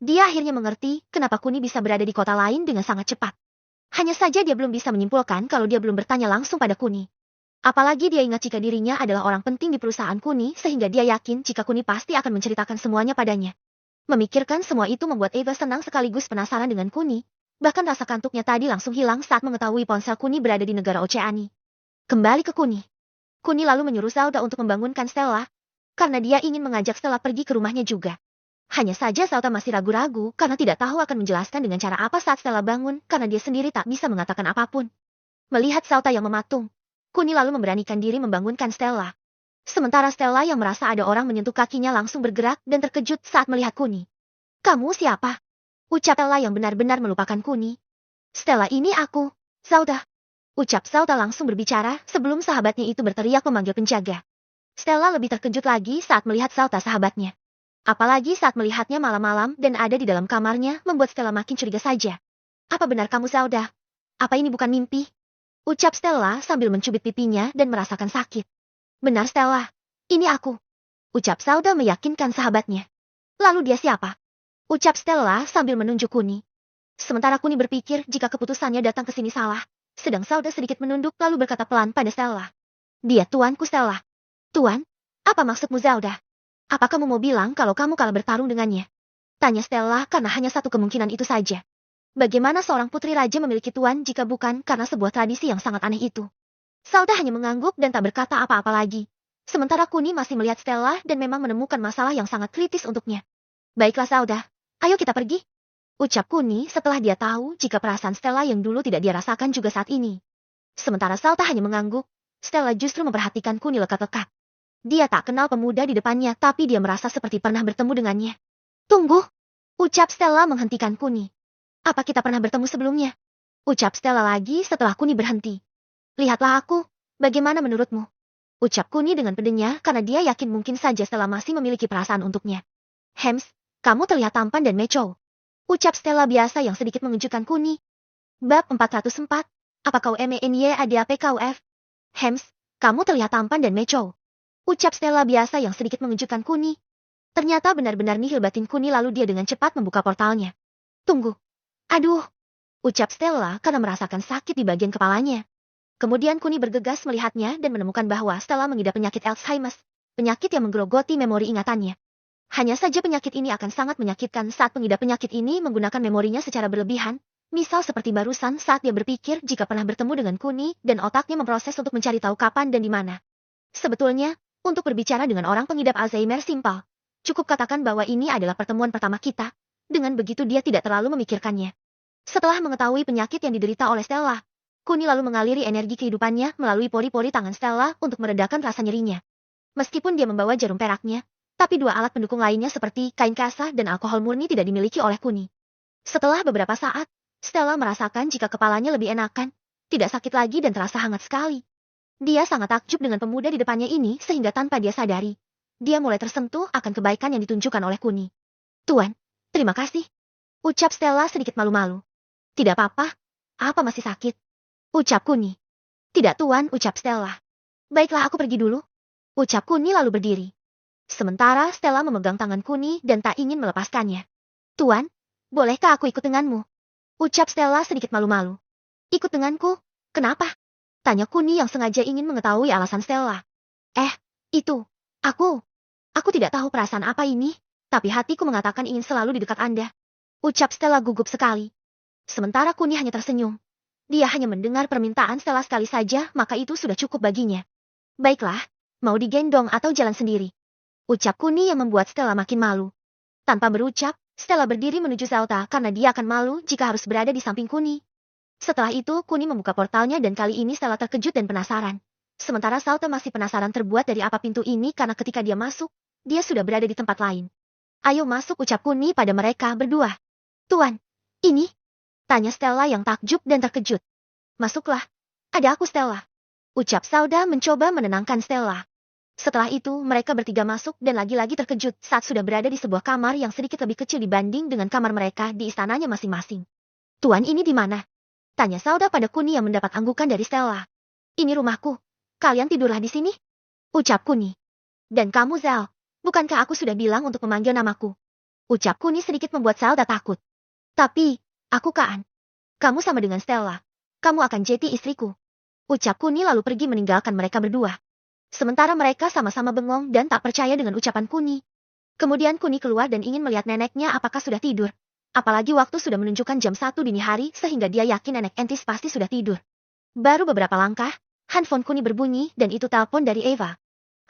Dia akhirnya mengerti kenapa Kuni bisa berada di kota lain dengan sangat cepat. Hanya saja dia belum bisa menyimpulkan kalau dia belum bertanya langsung pada Kuni. Apalagi dia ingat jika dirinya adalah orang penting di perusahaan Kuni sehingga dia yakin jika Kuni pasti akan menceritakan semuanya padanya. Memikirkan semua itu membuat Eva senang sekaligus penasaran dengan Kuni. Bahkan rasa kantuknya tadi langsung hilang saat mengetahui ponsel Kuni berada di negara Oceani. Kembali ke Kuni. Kuni lalu menyuruh Sauta untuk membangunkan Stella, karena dia ingin mengajak Stella pergi ke rumahnya juga. Hanya saja Sauta masih ragu-ragu karena tidak tahu akan menjelaskan dengan cara apa saat Stella bangun karena dia sendiri tak bisa mengatakan apapun. Melihat Sauta yang mematung, Kuni lalu memberanikan diri membangunkan Stella. Sementara Stella yang merasa ada orang menyentuh kakinya langsung bergerak dan terkejut saat melihat Kuni. Kamu siapa? Ucap Stella yang benar-benar melupakan Kuni. Stella ini aku, Sauta. Ucap Sauta langsung berbicara sebelum sahabatnya itu berteriak memanggil penjaga. Stella lebih terkejut lagi saat melihat Sauta sahabatnya. Apalagi saat melihatnya malam-malam dan ada di dalam kamarnya membuat Stella makin curiga saja. Apa benar kamu Zelda? Apa ini bukan mimpi? Ucap Stella sambil mencubit pipinya dan merasakan sakit. Benar Stella, ini aku. Ucap Zelda meyakinkan sahabatnya. Lalu dia siapa? Ucap Stella sambil menunjuk Kuni. Sementara Kuni berpikir jika keputusannya datang ke sini salah, sedang Zelda sedikit menunduk lalu berkata pelan pada Stella. Dia tuanku Stella. Tuan? Apa maksudmu Zelda? Apa kamu mau bilang kalau kamu kalah bertarung dengannya? Tanya Stella karena hanya satu kemungkinan itu saja. Bagaimana seorang putri raja memiliki tuan jika bukan karena sebuah tradisi yang sangat aneh itu? Zelda hanya mengangguk dan tak berkata apa-apa lagi. Sementara Kuni masih melihat Stella dan memang menemukan masalah yang sangat kritis untuknya. Baiklah Zelda, ayo kita pergi. Ucap Kuni setelah dia tahu jika perasaan Stella yang dulu tidak dia rasakan juga saat ini. Sementara Zelda hanya mengangguk, Stella justru memperhatikan Kuni lekat-lekat. Dia tak kenal pemuda di depannya tapi dia merasa seperti pernah bertemu dengannya. Tunggu! Ucap Stella menghentikan Kuni. Apa kita pernah bertemu sebelumnya? Ucap Stella lagi setelah Kuni berhenti. Lihatlah aku, bagaimana menurutmu? Ucap Kuni dengan pedenya karena dia yakin mungkin saja Stella masih memiliki perasaan untuknya. Hems, kamu terlihat tampan dan macho. Ucap Stella biasa yang sedikit mengejutkan Kuni. Bab 404, apa kau MENYADAPKUF? Hems, kamu terlihat tampan dan macho. Ucap Stella biasa yang sedikit mengejutkan Kuni. Ternyata benar-benar nihil batin Kuni lalu dia dengan cepat membuka portalnya. Tunggu. Aduh. Ucap Stella karena merasakan sakit di bagian kepalanya. Kemudian Kuni bergegas melihatnya dan menemukan bahwa Stella mengidap penyakit Alzheimer, penyakit yang menggerogoti memori ingatannya. Hanya saja penyakit ini akan sangat menyakitkan saat pengidap penyakit ini menggunakan memorinya secara berlebihan, misal seperti barusan saat dia berpikir jika pernah bertemu dengan Kuni dan otaknya memproses untuk mencari tahu kapan dan di mana. Sebetulnya, untuk berbicara dengan orang pengidap Alzheimer simpel. Cukup katakan bahwa ini adalah pertemuan pertama kita. Dengan begitu dia tidak terlalu memikirkannya. Setelah mengetahui penyakit yang diderita oleh Stella, Kuni lalu mengaliri energi kehidupannya melalui pori-pori tangan Stella untuk meredakan rasa nyerinya. Meskipun dia membawa jarum peraknya, tapi dua alat pendukung lainnya seperti kain kasa dan alkohol murni tidak dimiliki oleh Kuni. Setelah beberapa saat, Stella merasakan jika kepalanya lebih enakan, tidak sakit lagi dan terasa hangat sekali. Dia sangat takjub dengan pemuda di depannya ini sehingga tanpa dia sadari, dia mulai tersentuh akan kebaikan yang ditunjukkan oleh Kuni. Tuan, terima kasih. Ucap Stella sedikit malu-malu. Tidak apa-apa, apa masih sakit? Ucap Kuni. Tidak tuan, ucap Stella. Baiklah aku pergi dulu. Ucap Kuni lalu berdiri. Sementara Stella memegang tangan Kuni dan tak ingin melepaskannya. Tuan, bolehkah aku ikut denganmu? Ucap Stella sedikit malu-malu. Ikut denganku? Kenapa? Tanya Kuni yang sengaja ingin mengetahui alasan Stella. Itu, aku tidak tahu perasaan apa ini, tapi hatiku mengatakan ingin selalu di dekat Anda. Ucap Stella gugup sekali. Sementara Kuni hanya tersenyum. Dia hanya mendengar permintaan Stella sekali saja, maka itu sudah cukup baginya. Baiklah, mau digendong atau jalan sendiri? Ucap Kuni yang membuat Stella makin malu. Tanpa berucap, Stella berdiri menuju Zelda karena dia akan malu jika harus berada di samping Kuni. Setelah itu, Kuni membuka portalnya dan kali ini Stella terkejut dan penasaran. Sementara Zelda masih penasaran terbuat dari apa pintu ini karena ketika dia masuk, dia sudah berada di tempat lain. Ayo masuk, ucap Kuni pada mereka berdua. Tuan, ini? Tanya Stella yang takjub dan terkejut. Masuklah. Ada aku Stella. Ucap Zelda mencoba menenangkan Stella. Setelah itu, mereka bertiga masuk dan lagi-lagi terkejut saat sudah berada di sebuah kamar yang sedikit lebih kecil dibanding dengan kamar mereka di istananya masing-masing. Tuan, ini di mana? Tanya Zelda pada Kuni yang mendapat anggukan dari Stella. Ini rumahku. Kalian tidurlah di sini? Ucap Kuni. Dan kamu Zel, bukankah aku sudah bilang untuk memanggil namaku? Ucap Kuni sedikit membuat Zelda takut. Tapi, aku Kaan. Kamu sama dengan Stella. Kamu akan jadi istriku. Ucap Kuni lalu pergi meninggalkan mereka berdua. Sementara mereka sama-sama bengong dan tak percaya dengan ucapan Kuni. Kemudian Kuni keluar dan ingin melihat neneknya apakah sudah tidur. Apalagi waktu sudah menunjukkan jam 1 dini hari sehingga dia yakin nenek Entis pasti sudah tidur. Baru beberapa langkah, handphone Kuni berbunyi dan itu telepon dari Eva.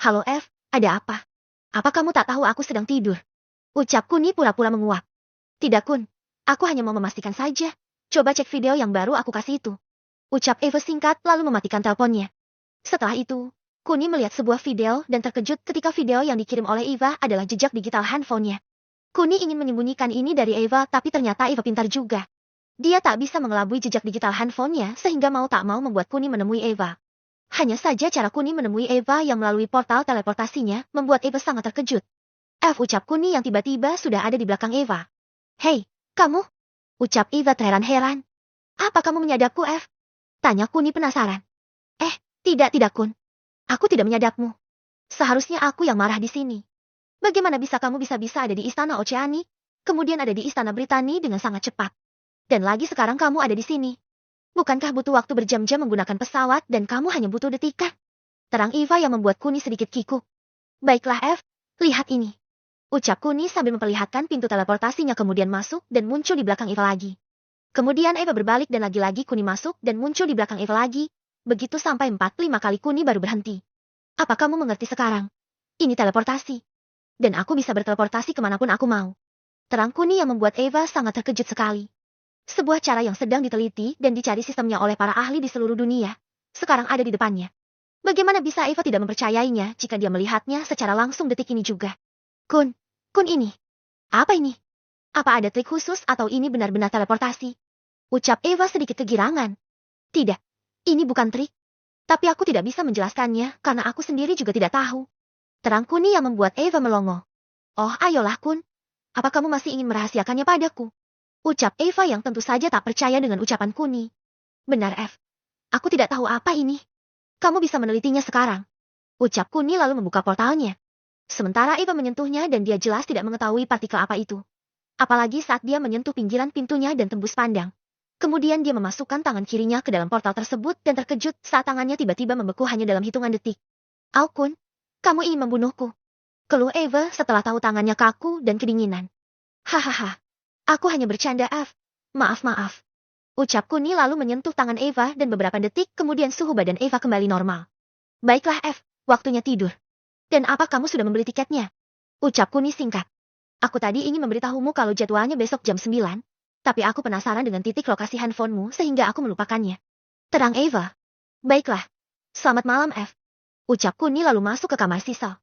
Halo Ev, ada apa? Apa kamu tak tahu aku sedang tidur? Ucap Kuni pura-pura menguap. Tidak Kun, aku hanya mau memastikan saja. Coba cek video yang baru aku kasih itu. Ucap Eva singkat lalu mematikan teleponnya. Setelah itu, Kuni melihat sebuah video dan terkejut ketika video yang dikirim oleh Eva adalah jejak digital handphonenya. Kuni ingin menyembunyikan ini dari Eva tapi ternyata Eva pintar juga. Dia tak bisa mengelabui jejak digital handphonenya sehingga mau tak mau membuat Kuni menemui Eva. Hanya saja cara Kuni menemui Eva yang melalui portal teleportasinya membuat Eva sangat terkejut. Ucap Kuni yang tiba-tiba sudah ada di belakang Eva. Hei, kamu? Ucap Eva terheran-heran. Apa kamu menyadapku, F? Tanya Kuni penasaran. Tidak Kun. Aku tidak menyadapmu. Seharusnya aku yang marah di sini. Bagaimana kamu bisa-bisa ada di istana Oceani, kemudian ada di istana Britani dengan sangat cepat. Dan lagi sekarang kamu ada di sini. Bukankah butuh waktu berjam-jam menggunakan pesawat dan kamu hanya butuh detikan? Terang Eva yang membuat Kuni sedikit kikuk. Baiklah F, lihat ini. Ucap Kuni sambil memperlihatkan pintu teleportasinya kemudian masuk dan muncul di belakang Eva lagi. Kemudian Eva berbalik dan lagi-lagi Kuni masuk dan muncul di belakang Eva lagi. Begitu sampai 4-5 kali Kuni baru berhenti. Apa kamu mengerti sekarang? Ini teleportasi. Dan aku bisa berteleportasi kemanapun aku mau. Terang Kuni yang membuat Eva sangat terkejut sekali. Sebuah cara yang sedang diteliti dan dicari sistemnya oleh para ahli di seluruh dunia. Sekarang ada di depannya. Bagaimana bisa Eva tidak mempercayainya jika dia melihatnya secara langsung detik ini juga? Kun ini. Apa ini? Apa ada trik khusus atau ini benar-benar teleportasi? Ucap Eva sedikit kegirangan. Tidak. Ini bukan trik. Tapi aku tidak bisa menjelaskannya karena aku sendiri juga tidak tahu. Terang Kuni yang membuat Eva melongo. Oh, ayolah Kun. Apa kamu masih ingin merahasiakannya padaku? Ucap Eva yang tentu saja tak percaya dengan ucapan Kuni. Benar F. Aku tidak tahu apa ini. Kamu bisa menelitinya sekarang. Ucap Kuni lalu membuka portalnya. Sementara Eva menyentuhnya dan dia jelas tidak mengetahui partikel apa itu. Apalagi saat dia menyentuh pinggiran pintunya dan tembus pandang. Kemudian dia memasukkan tangan kirinya ke dalam portal tersebut dan terkejut saat tangannya tiba-tiba membeku hanya dalam hitungan detik. Kun, kamu ingin membunuhku? Keluh Eva setelah tahu tangannya kaku dan kedinginan. Hahaha, aku hanya bercanda F. Maaf. Ucap Kuni lalu menyentuh tangan Eva dan beberapa detik kemudian suhu badan Eva kembali normal. Baiklah F, waktunya tidur. Dan apa kamu sudah membeli tiketnya? Ucap Kuni singkat. Aku tadi ingin memberitahumu kalau jadwalnya besok jam 9. Tapi aku penasaran dengan titik lokasi handphonemu sehingga aku melupakannya. Terang Eva. Baiklah. Selamat malam F. Ucap Kuni lalu masuk ke kamar Sisal.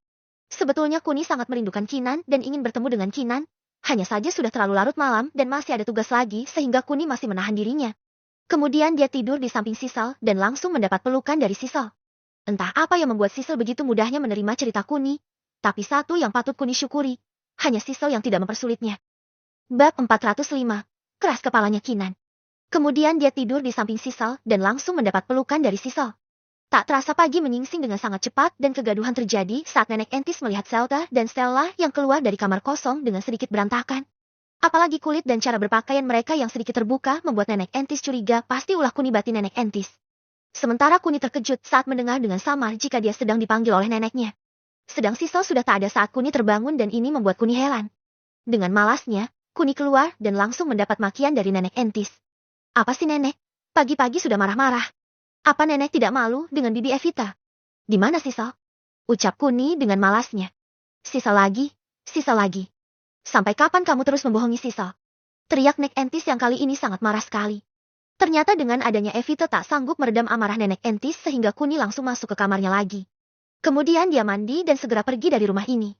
Sebetulnya Kuni sangat merindukan Kinan dan ingin bertemu dengan Kinan. Hanya saja sudah terlalu larut malam dan masih ada tugas lagi sehingga Kuni masih menahan dirinya. Kemudian dia tidur di samping Sisal dan langsung mendapat pelukan dari Sisal. Entah apa yang membuat Sisal begitu mudahnya menerima cerita Kuni. Tapi satu yang patut Kuni syukuri. Hanya Sisal yang tidak mempersulitnya. Bab 405. Keras kepalanya Kinan. Kemudian dia tidur di samping Sisal dan langsung mendapat pelukan dari Sisal. Tak terasa pagi menyingsing dengan sangat cepat dan kegaduhan terjadi saat Nenek Entis melihat Zelda dan Stella yang keluar dari kamar kosong dengan sedikit berantakan. Apalagi kulit dan cara berpakaian mereka yang sedikit terbuka membuat Nenek Entis curiga pasti ulah Kuni batin Nenek Entis. Sementara Kuni terkejut saat mendengar dengan samar jika dia sedang dipanggil oleh neneknya. Sedang Sisal sudah tak ada saat Kuni terbangun dan ini membuat Kuni heran. Dengan malasnya, Kuni keluar dan langsung mendapat makian dari Nenek Entis. Apa sih Nenek? Pagi-pagi sudah marah-marah. Apa Nenek tidak malu dengan Bibi Evita? Di mana Sisal? Ucap Kuni dengan malasnya. Sisal lagi. Sampai kapan kamu terus membohongi Sisal? Teriak Nenek Entis yang kali ini sangat marah sekali. Ternyata dengan adanya Evita tak sanggup meredam amarah Nenek Entis sehingga Kuni langsung masuk ke kamarnya lagi. Kemudian dia mandi dan segera pergi dari rumah ini.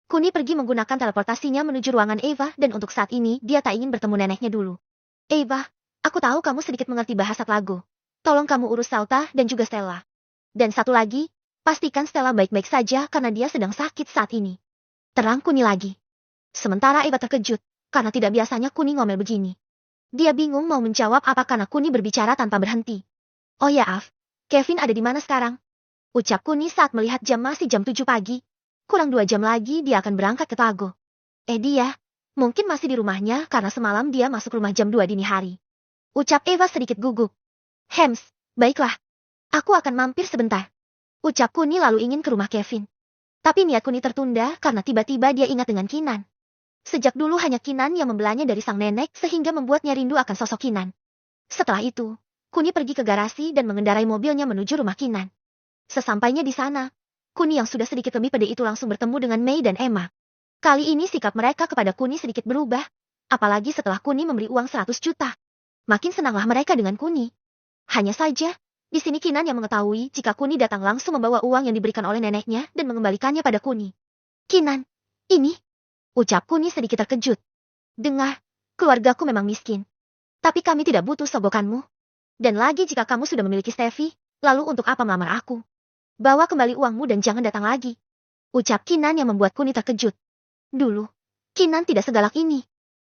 Kuni pergi menggunakan teleportasinya menuju ruangan Eva dan untuk saat ini dia tak ingin bertemu neneknya dulu. Eva, aku tahu kamu sedikit mengerti bahasa Tlago. Tolong kamu urus Salta dan juga Stella. Dan satu lagi, pastikan Stella baik-baik saja karena dia sedang sakit saat ini. Terang Kuni lagi. Sementara Eva terkejut, karena tidak biasanya Kuni ngomel begini. Dia bingung mau menjawab apa karena Kuni berbicara tanpa berhenti. Oh ya Af, Kevin ada di mana sekarang? Ucap Kuni saat melihat jam masih jam 7 pagi. Kurang 2 jam lagi dia akan berangkat ke Tlago. Dia, mungkin masih di rumahnya karena semalam dia masuk rumah jam 2 dini hari. Ucap Eva sedikit gugup. Hems, baiklah. Aku akan mampir sebentar. Ucap Kuni lalu ingin ke rumah Kevin. Tapi niat Kuni tertunda karena tiba-tiba dia ingat dengan Kinan. Sejak dulu hanya Kinan yang membelanya dari sang nenek sehingga membuatnya rindu akan sosok Kinan. Setelah itu, Kuni pergi ke garasi dan mengendarai mobilnya menuju rumah Kinan. Sesampainya di sana, Kuni yang sudah sedikit lebih pede itu langsung bertemu dengan Mei dan Emma. Kali ini sikap mereka kepada Kuni sedikit berubah, apalagi setelah Kuni memberi uang 100 juta. Makin senanglah mereka dengan Kuni. Hanya saja, di sini Kinan yang mengetahui jika Kuni datang langsung membawa uang yang diberikan oleh neneknya dan mengembalikannya pada Kuni. Kinan, ini? Ucap Kuni sedikit terkejut. Dengar, keluargaku memang miskin. Tapi kami tidak butuh sogokanmu. Dan lagi jika kamu sudah memiliki Steffi, lalu untuk apa melamar aku? Bawa kembali uangmu dan jangan datang lagi. Ucap Kinan yang membuat Kuni terkejut. Dulu, Kinan tidak segalak ini.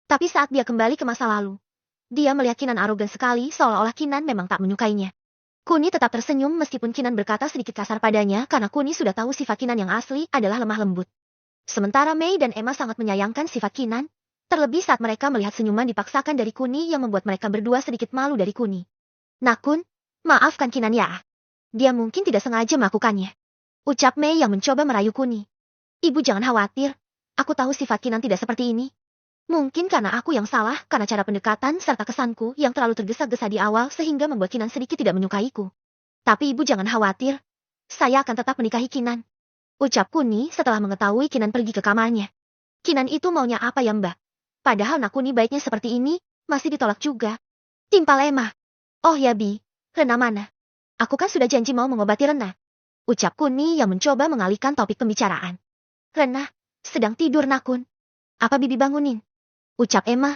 Tapi saat dia kembali ke masa lalu, dia melihat Kinan arogan sekali seolah-olah Kinan memang tak menyukainya. Kuni tetap tersenyum meskipun Kinan berkata sedikit kasar padanya karena Kuni sudah tahu sifat Kinan yang asli adalah lemah lembut. Sementara Mei dan Emma sangat menyayangkan sifat Kinan, terlebih saat mereka melihat senyuman dipaksakan dari Kuni yang membuat mereka berdua sedikit malu dari Kuni. Nakun, maafkan Kinan ya. Dia mungkin tidak sengaja melakukannya. Ucap Mei yang mencoba merayu Kuni. Ibu jangan khawatir, aku tahu sifat Kinan tidak seperti ini. Mungkin karena aku yang salah karena cara pendekatan serta kesanku yang terlalu tergesa-gesa di awal sehingga membuat Kinan sedikit tidak menyukaiku. Tapi ibu jangan khawatir, saya akan tetap menikahi Kinan. Ucap Kuni setelah mengetahui Kinan pergi ke kamarnya. Kinan itu maunya apa ya mbak? Padahal Nakuni baiknya seperti ini, masih ditolak juga. Timpal Emma. Oh ya Bi, Rena mana? Aku kan sudah janji mau mengobati Rena. Ucap Kuni yang mencoba mengalihkan topik pembicaraan. Rena, sedang tidur Nakun. Apa Bibi bangunin? Ucap Emma.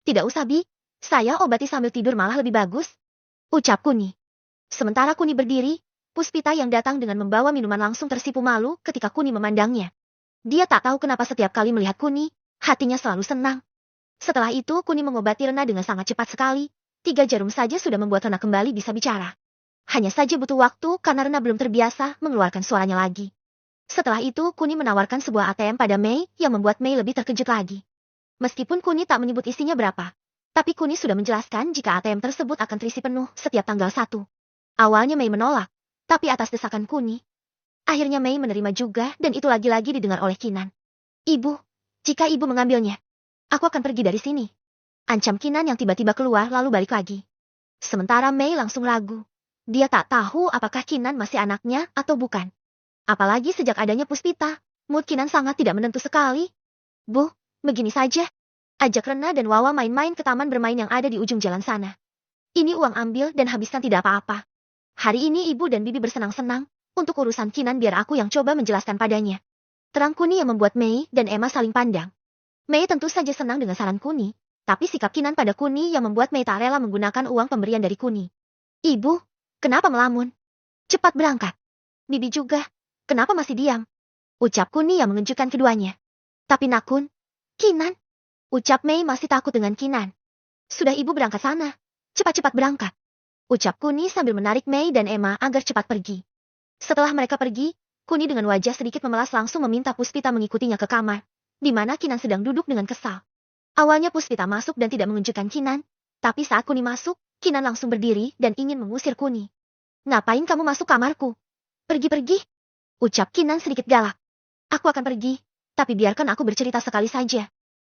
Tidak usah Bi, saya obati sambil tidur malah lebih bagus. Ucap Kuni. Sementara Kuni berdiri, Puspita yang datang dengan membawa minuman langsung tersipu malu ketika Kuni memandangnya. Dia tak tahu kenapa setiap kali melihat Kuni, hatinya selalu senang. Setelah itu Kuni mengobati Rena dengan sangat cepat sekali. 3 jarum saja sudah membuat Rena kembali bisa bicara. Hanya saja butuh waktu karena Rena belum terbiasa mengeluarkan suaranya lagi. Setelah itu Kuni menawarkan sebuah ATM pada Mei yang membuat Mei lebih terkejut lagi. Meskipun Kuni tak menyebut isinya berapa, tapi Kuni sudah menjelaskan jika ATM tersebut akan terisi penuh setiap tanggal 1. Awalnya Mei menolak, tapi atas desakan Kuni, akhirnya Mei menerima juga dan itu lagi-lagi didengar oleh Kinan. Ibu, jika ibu mengambilnya, aku akan pergi dari sini. Ancam Kinan yang tiba-tiba keluar lalu balik lagi. Sementara Mei langsung ragu. Dia tak tahu apakah Kinan masih anaknya atau bukan. Apalagi sejak adanya Puspita, mood Kinan sangat tidak menentu sekali. Bu, begini saja. Ajak Rena dan Wawa main-main ke taman bermain yang ada di ujung jalan sana. Ini uang ambil dan habiskan tidak apa-apa. Hari ini ibu dan bibi bersenang-senang. Untuk urusan Kinan biar aku yang coba menjelaskan padanya. Terang Kuni yang membuat Mei dan Emma saling pandang. Mei tentu saja senang dengan saran Kuni, tapi sikap Kinan pada Kuni yang membuat Mei tak rela menggunakan uang pemberian dari Kuni. Ibu, kenapa melamun? Cepat berangkat. Bibi juga, kenapa masih diam? Ucap Kuni yang mengejutkan keduanya. Tapi Nakun, Kinan. Ucap Mei masih takut dengan Kinan. Sudah ibu berangkat sana. Cepat-cepat berangkat. Ucap Kuni sambil menarik Mei dan Emma agar cepat pergi. Setelah mereka pergi, Kuni dengan wajah sedikit memelas langsung meminta Puspita mengikutinya ke kamar, di mana Kinan sedang duduk dengan kesal. Awalnya Puspita masuk dan tidak mengejutkan Kinan, tapi saat Kuni masuk, Kinan langsung berdiri dan ingin mengusir Kuni. Ngapain kamu masuk kamarku? Pergi-pergi. Ucap Kinan sedikit galak. Aku akan pergi, tapi biarkan aku bercerita sekali saja.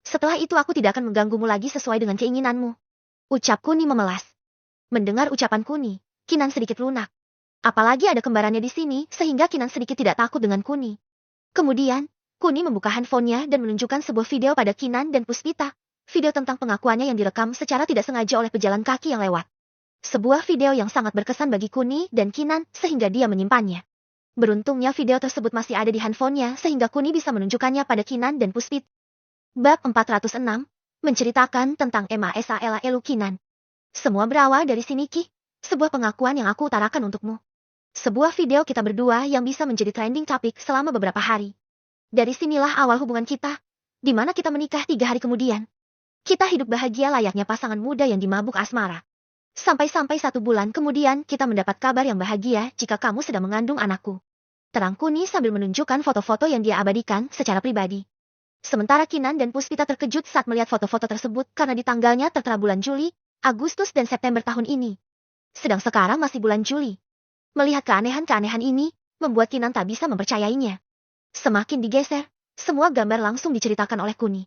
Setelah itu aku tidak akan mengganggumu lagi sesuai dengan keinginanmu. Ucap Kuni memelas. Mendengar ucapan Kuni, Kinan sedikit lunak. Apalagi ada kembarannya di sini sehingga Kinan sedikit tidak takut dengan Kuni. Kemudian, Kuni membuka handphonenya dan menunjukkan sebuah video pada Kinan dan Puspita. Video tentang pengakuannya yang direkam secara tidak sengaja oleh pejalan kaki yang lewat. Sebuah video yang sangat berkesan bagi Kuni dan Kinan sehingga dia menyimpannya. Beruntungnya video tersebut masih ada di handphonenya sehingga Kuni bisa menunjukkannya pada Kinan dan Puspita. Bab 406, menceritakan tentang Emma Esa Elu Kinan. Semua berawal dari sini Ki, sebuah pengakuan yang aku utarakan untukmu. Sebuah video kita berdua yang bisa menjadi trending topic selama beberapa hari. Dari sinilah awal hubungan kita, di mana kita menikah 3 hari kemudian. Kita hidup bahagia layaknya pasangan muda yang dimabuk asmara. Sampai-sampai 1 bulan kemudian kita mendapat kabar yang bahagia jika kamu sedang mengandung anakku. Terang Kuni sambil menunjukkan foto-foto yang dia abadikan secara pribadi. Sementara Kinan dan Puspita terkejut saat melihat foto-foto tersebut karena di tanggalnya tertera bulan Juli, Agustus dan September tahun ini. Sedang sekarang masih bulan Juli. Melihat keanehan-keanehan ini, membuat Kinan tak bisa mempercayainya. Semakin digeser, semua gambar langsung diceritakan oleh Kuni.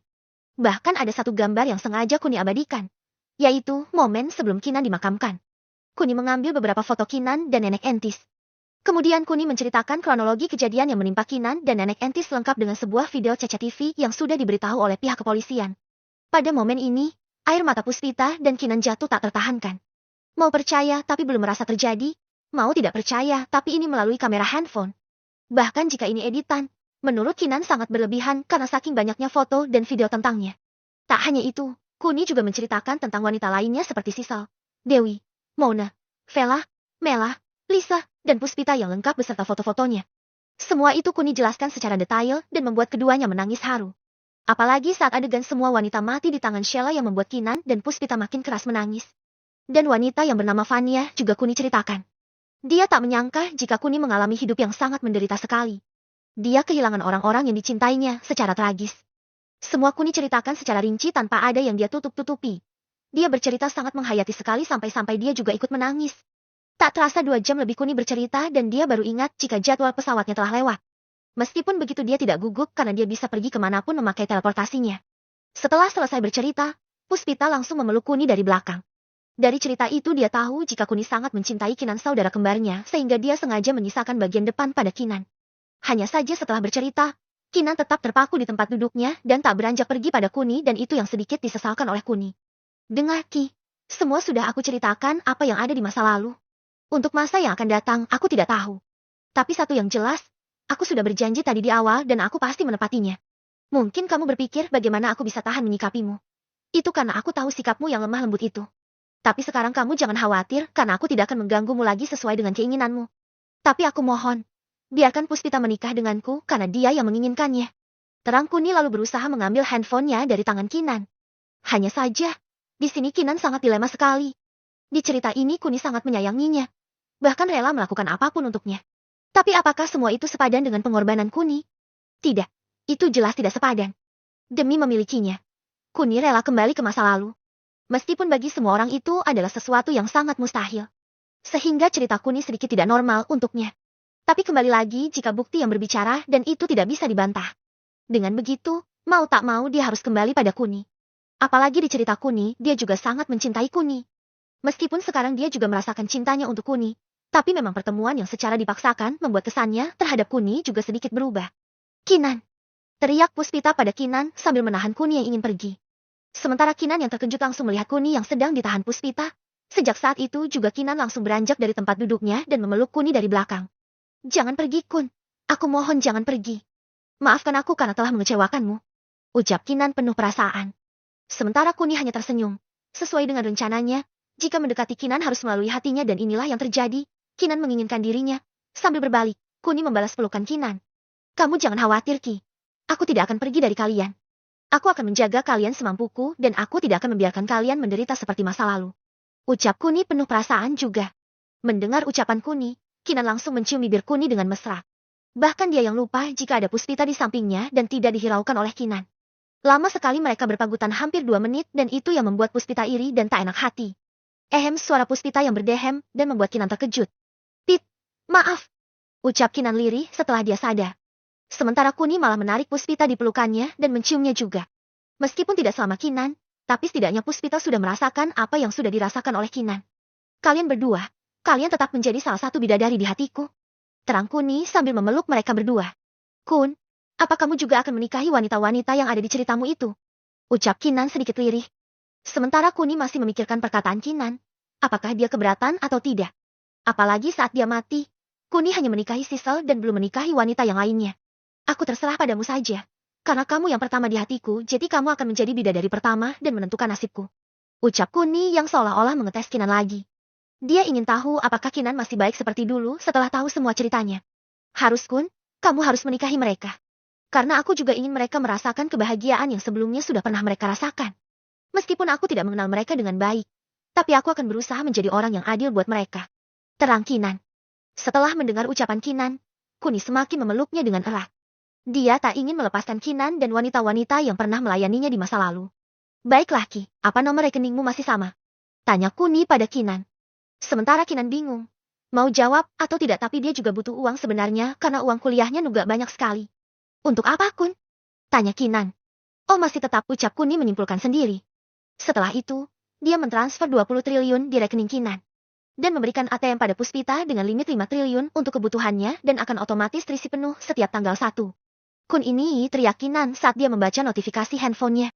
Bahkan ada satu gambar yang sengaja Kuni abadikan, yaitu momen sebelum Kinan dimakamkan. Kuni mengambil beberapa foto Kinan dan Nenek Entis. Kemudian Kuni menceritakan kronologi kejadian yang menimpa Kinan dan Nenek Entis lengkap dengan sebuah video CCTV yang sudah diberitahu oleh pihak kepolisian. Pada momen ini, air mata Puspita dan Kinan jatuh tak tertahankan. Mau percaya tapi belum merasa terjadi, mau tidak percaya tapi ini melalui kamera handphone. Bahkan jika ini editan, menurut Kinan sangat berlebihan karena saking banyaknya foto dan video tentangnya. Tak hanya itu, Kuni juga menceritakan tentang wanita lainnya seperti Sisal, Dewi, Mona, Vela, Mela, Lisa, dan Puspita yang lengkap beserta foto-fotonya. Semua itu Kuni jelaskan secara detail dan membuat keduanya menangis haru. Apalagi saat adegan semua wanita mati di tangan Sheila yang membuat Kinan dan Puspita makin keras menangis. Dan wanita yang bernama Vania juga Kuni ceritakan. Dia tak menyangka jika Kuni mengalami hidup yang sangat menderita sekali. Dia kehilangan orang-orang yang dicintainya secara tragis. Semua Kuni ceritakan secara rinci tanpa ada yang dia tutup-tutupi. Dia bercerita sangat menghayati sekali sampai-sampai dia juga ikut menangis. Tak terasa 2 jam lebih Kuni bercerita dan dia baru ingat jika jadwal pesawatnya telah lewat. Meskipun begitu dia tidak gugup karena dia bisa pergi kemanapun memakai teleportasinya. Setelah selesai bercerita, Puspita langsung memeluk Kuni dari belakang. Dari cerita itu dia tahu jika Kuni sangat mencintai Kinan saudara kembarnya sehingga dia sengaja menyisakan bagian depan pada Kinan. Hanya saja setelah bercerita, Kinan tetap terpaku di tempat duduknya dan tak beranjak pergi pada Kuni dan itu yang sedikit disesalkan oleh Kuni. Dengar Ki, semua sudah aku ceritakan apa yang ada di masa lalu. Untuk masa yang akan datang aku tidak tahu. Tapi satu yang jelas, aku sudah berjanji tadi di awal dan aku pasti menepatinya. Mungkin kamu berpikir bagaimana aku bisa tahan menyikapimu. Itu karena aku tahu sikapmu yang lemah lembut itu. Tapi sekarang kamu jangan khawatir karena aku tidak akan mengganggumu lagi sesuai dengan keinginanmu. Tapi aku mohon, biarkan Puspita menikah denganku karena dia yang menginginkannya. Terang Kuni lalu berusaha mengambil handphonenya dari tangan Kinan. Hanya saja, di sini Kinan sangat dilema sekali. Di cerita ini Kuni sangat menyayanginya. Bahkan rela melakukan apapun untuknya. Tapi apakah semua itu sepadan dengan pengorbanan Kuni? Tidak, itu jelas tidak sepadan. Demi memilikinya, Kuni rela kembali ke masa lalu. Meskipun bagi semua orang itu adalah sesuatu yang sangat mustahil. Sehingga cerita Kuni sedikit tidak normal untuknya. Tapi kembali lagi jika bukti yang berbicara dan itu tidak bisa dibantah. Dengan begitu, mau tak mau dia harus kembali pada Kuni. Apalagi di cerita Kuni, dia juga sangat mencintai Kuni. Meskipun sekarang dia juga merasakan cintanya untuk Kuni, tapi memang pertemuan yang secara dipaksakan membuat kesannya terhadap Kuni juga sedikit berubah. Kinan! Teriak Puspita pada Kinan sambil menahan Kuni yang ingin pergi. Sementara Kinan yang terkejut langsung melihat Kuni yang sedang ditahan Puspita. Sejak saat itu juga Kinan langsung beranjak dari tempat duduknya dan memeluk Kuni dari belakang. Jangan pergi Kun, aku mohon jangan pergi. Maafkan aku karena telah mengecewakanmu. Ucap Kinan penuh perasaan. Sementara Kuni hanya tersenyum. Sesuai dengan rencananya, jika mendekati Kinan harus melalui hatinya dan inilah yang terjadi. Kinan menginginkan dirinya. Sambil berbalik, Kuni membalas pelukan Kinan. Kamu jangan khawatir Ki. Aku tidak akan pergi dari kalian. Aku akan menjaga kalian semampuku dan aku tidak akan membiarkan kalian menderita seperti masa lalu. Ucap Kuni penuh perasaan juga. Mendengar ucapan Kuni, Kinan langsung mencium bibir Kuni dengan mesra. Bahkan dia yang lupa jika ada Puspita di sampingnya dan tidak dihiraukan oleh Kinan. Lama sekali mereka berpagutan hampir 2 menit dan itu yang membuat Puspita iri dan tak enak hati. Suara Puspita yang berdehem dan membuat Kinan terkejut. Pit, maaf. Ucap Kinan lirih setelah dia sadar. Sementara Kuni malah menarik Puspita di pelukannya dan menciumnya juga. Meskipun tidak selama Kinan, tapi setidaknya Puspita sudah merasakan apa yang sudah dirasakan oleh Kinan. Kalian berdua, kalian tetap menjadi salah satu bidadari di hatiku. Terang Kuni sambil memeluk mereka berdua. Kun, apa kamu juga akan menikahi wanita-wanita yang ada di ceritamu itu? Ucap Kinan sedikit lirih. Sementara Kuni masih memikirkan perkataan Kinan. Apakah dia keberatan atau tidak? Apalagi saat dia mati, Kuni hanya menikahi Sisel dan belum menikahi wanita yang lainnya. Aku terserah padamu saja. Karena kamu yang pertama di hatiku, jadi kamu akan menjadi bidadari pertama dan menentukan nasibku. Ucap Kuni yang seolah-olah mengetes Kinan lagi. Dia ingin tahu apakah Kinan masih baik seperti dulu setelah tahu semua ceritanya. Harus Kun, kamu harus menikahi mereka. Karena aku juga ingin mereka merasakan kebahagiaan yang sebelumnya sudah pernah mereka rasakan. Meskipun aku tidak mengenal mereka dengan baik, tapi aku akan berusaha menjadi orang yang adil buat mereka. Terang Kinan. Setelah mendengar ucapan Kinan, Kuni semakin memeluknya dengan erat. Dia tak ingin melepaskan Kinan dan wanita-wanita yang pernah melayaninya di masa lalu. Baiklah Ki, apa nomor rekeningmu masih sama? Tanya Kuni pada Kinan. Sementara Kinan bingung. Mau jawab atau tidak tapi dia juga butuh uang sebenarnya karena uang kuliahnya nunggak banyak sekali. Untuk apa Kun? Tanya Kinan. Oh masih tetap ucap Kuni menyimpulkan sendiri. Setelah itu, dia mentransfer 20 triliun di rekening Kinan. Dan memberikan ATM pada Puspita dengan limit 5 triliun untuk kebutuhannya dan akan otomatis terisi penuh setiap tanggal 1. Kun ini teriak Kinan saat dia membaca notifikasi handphonenya.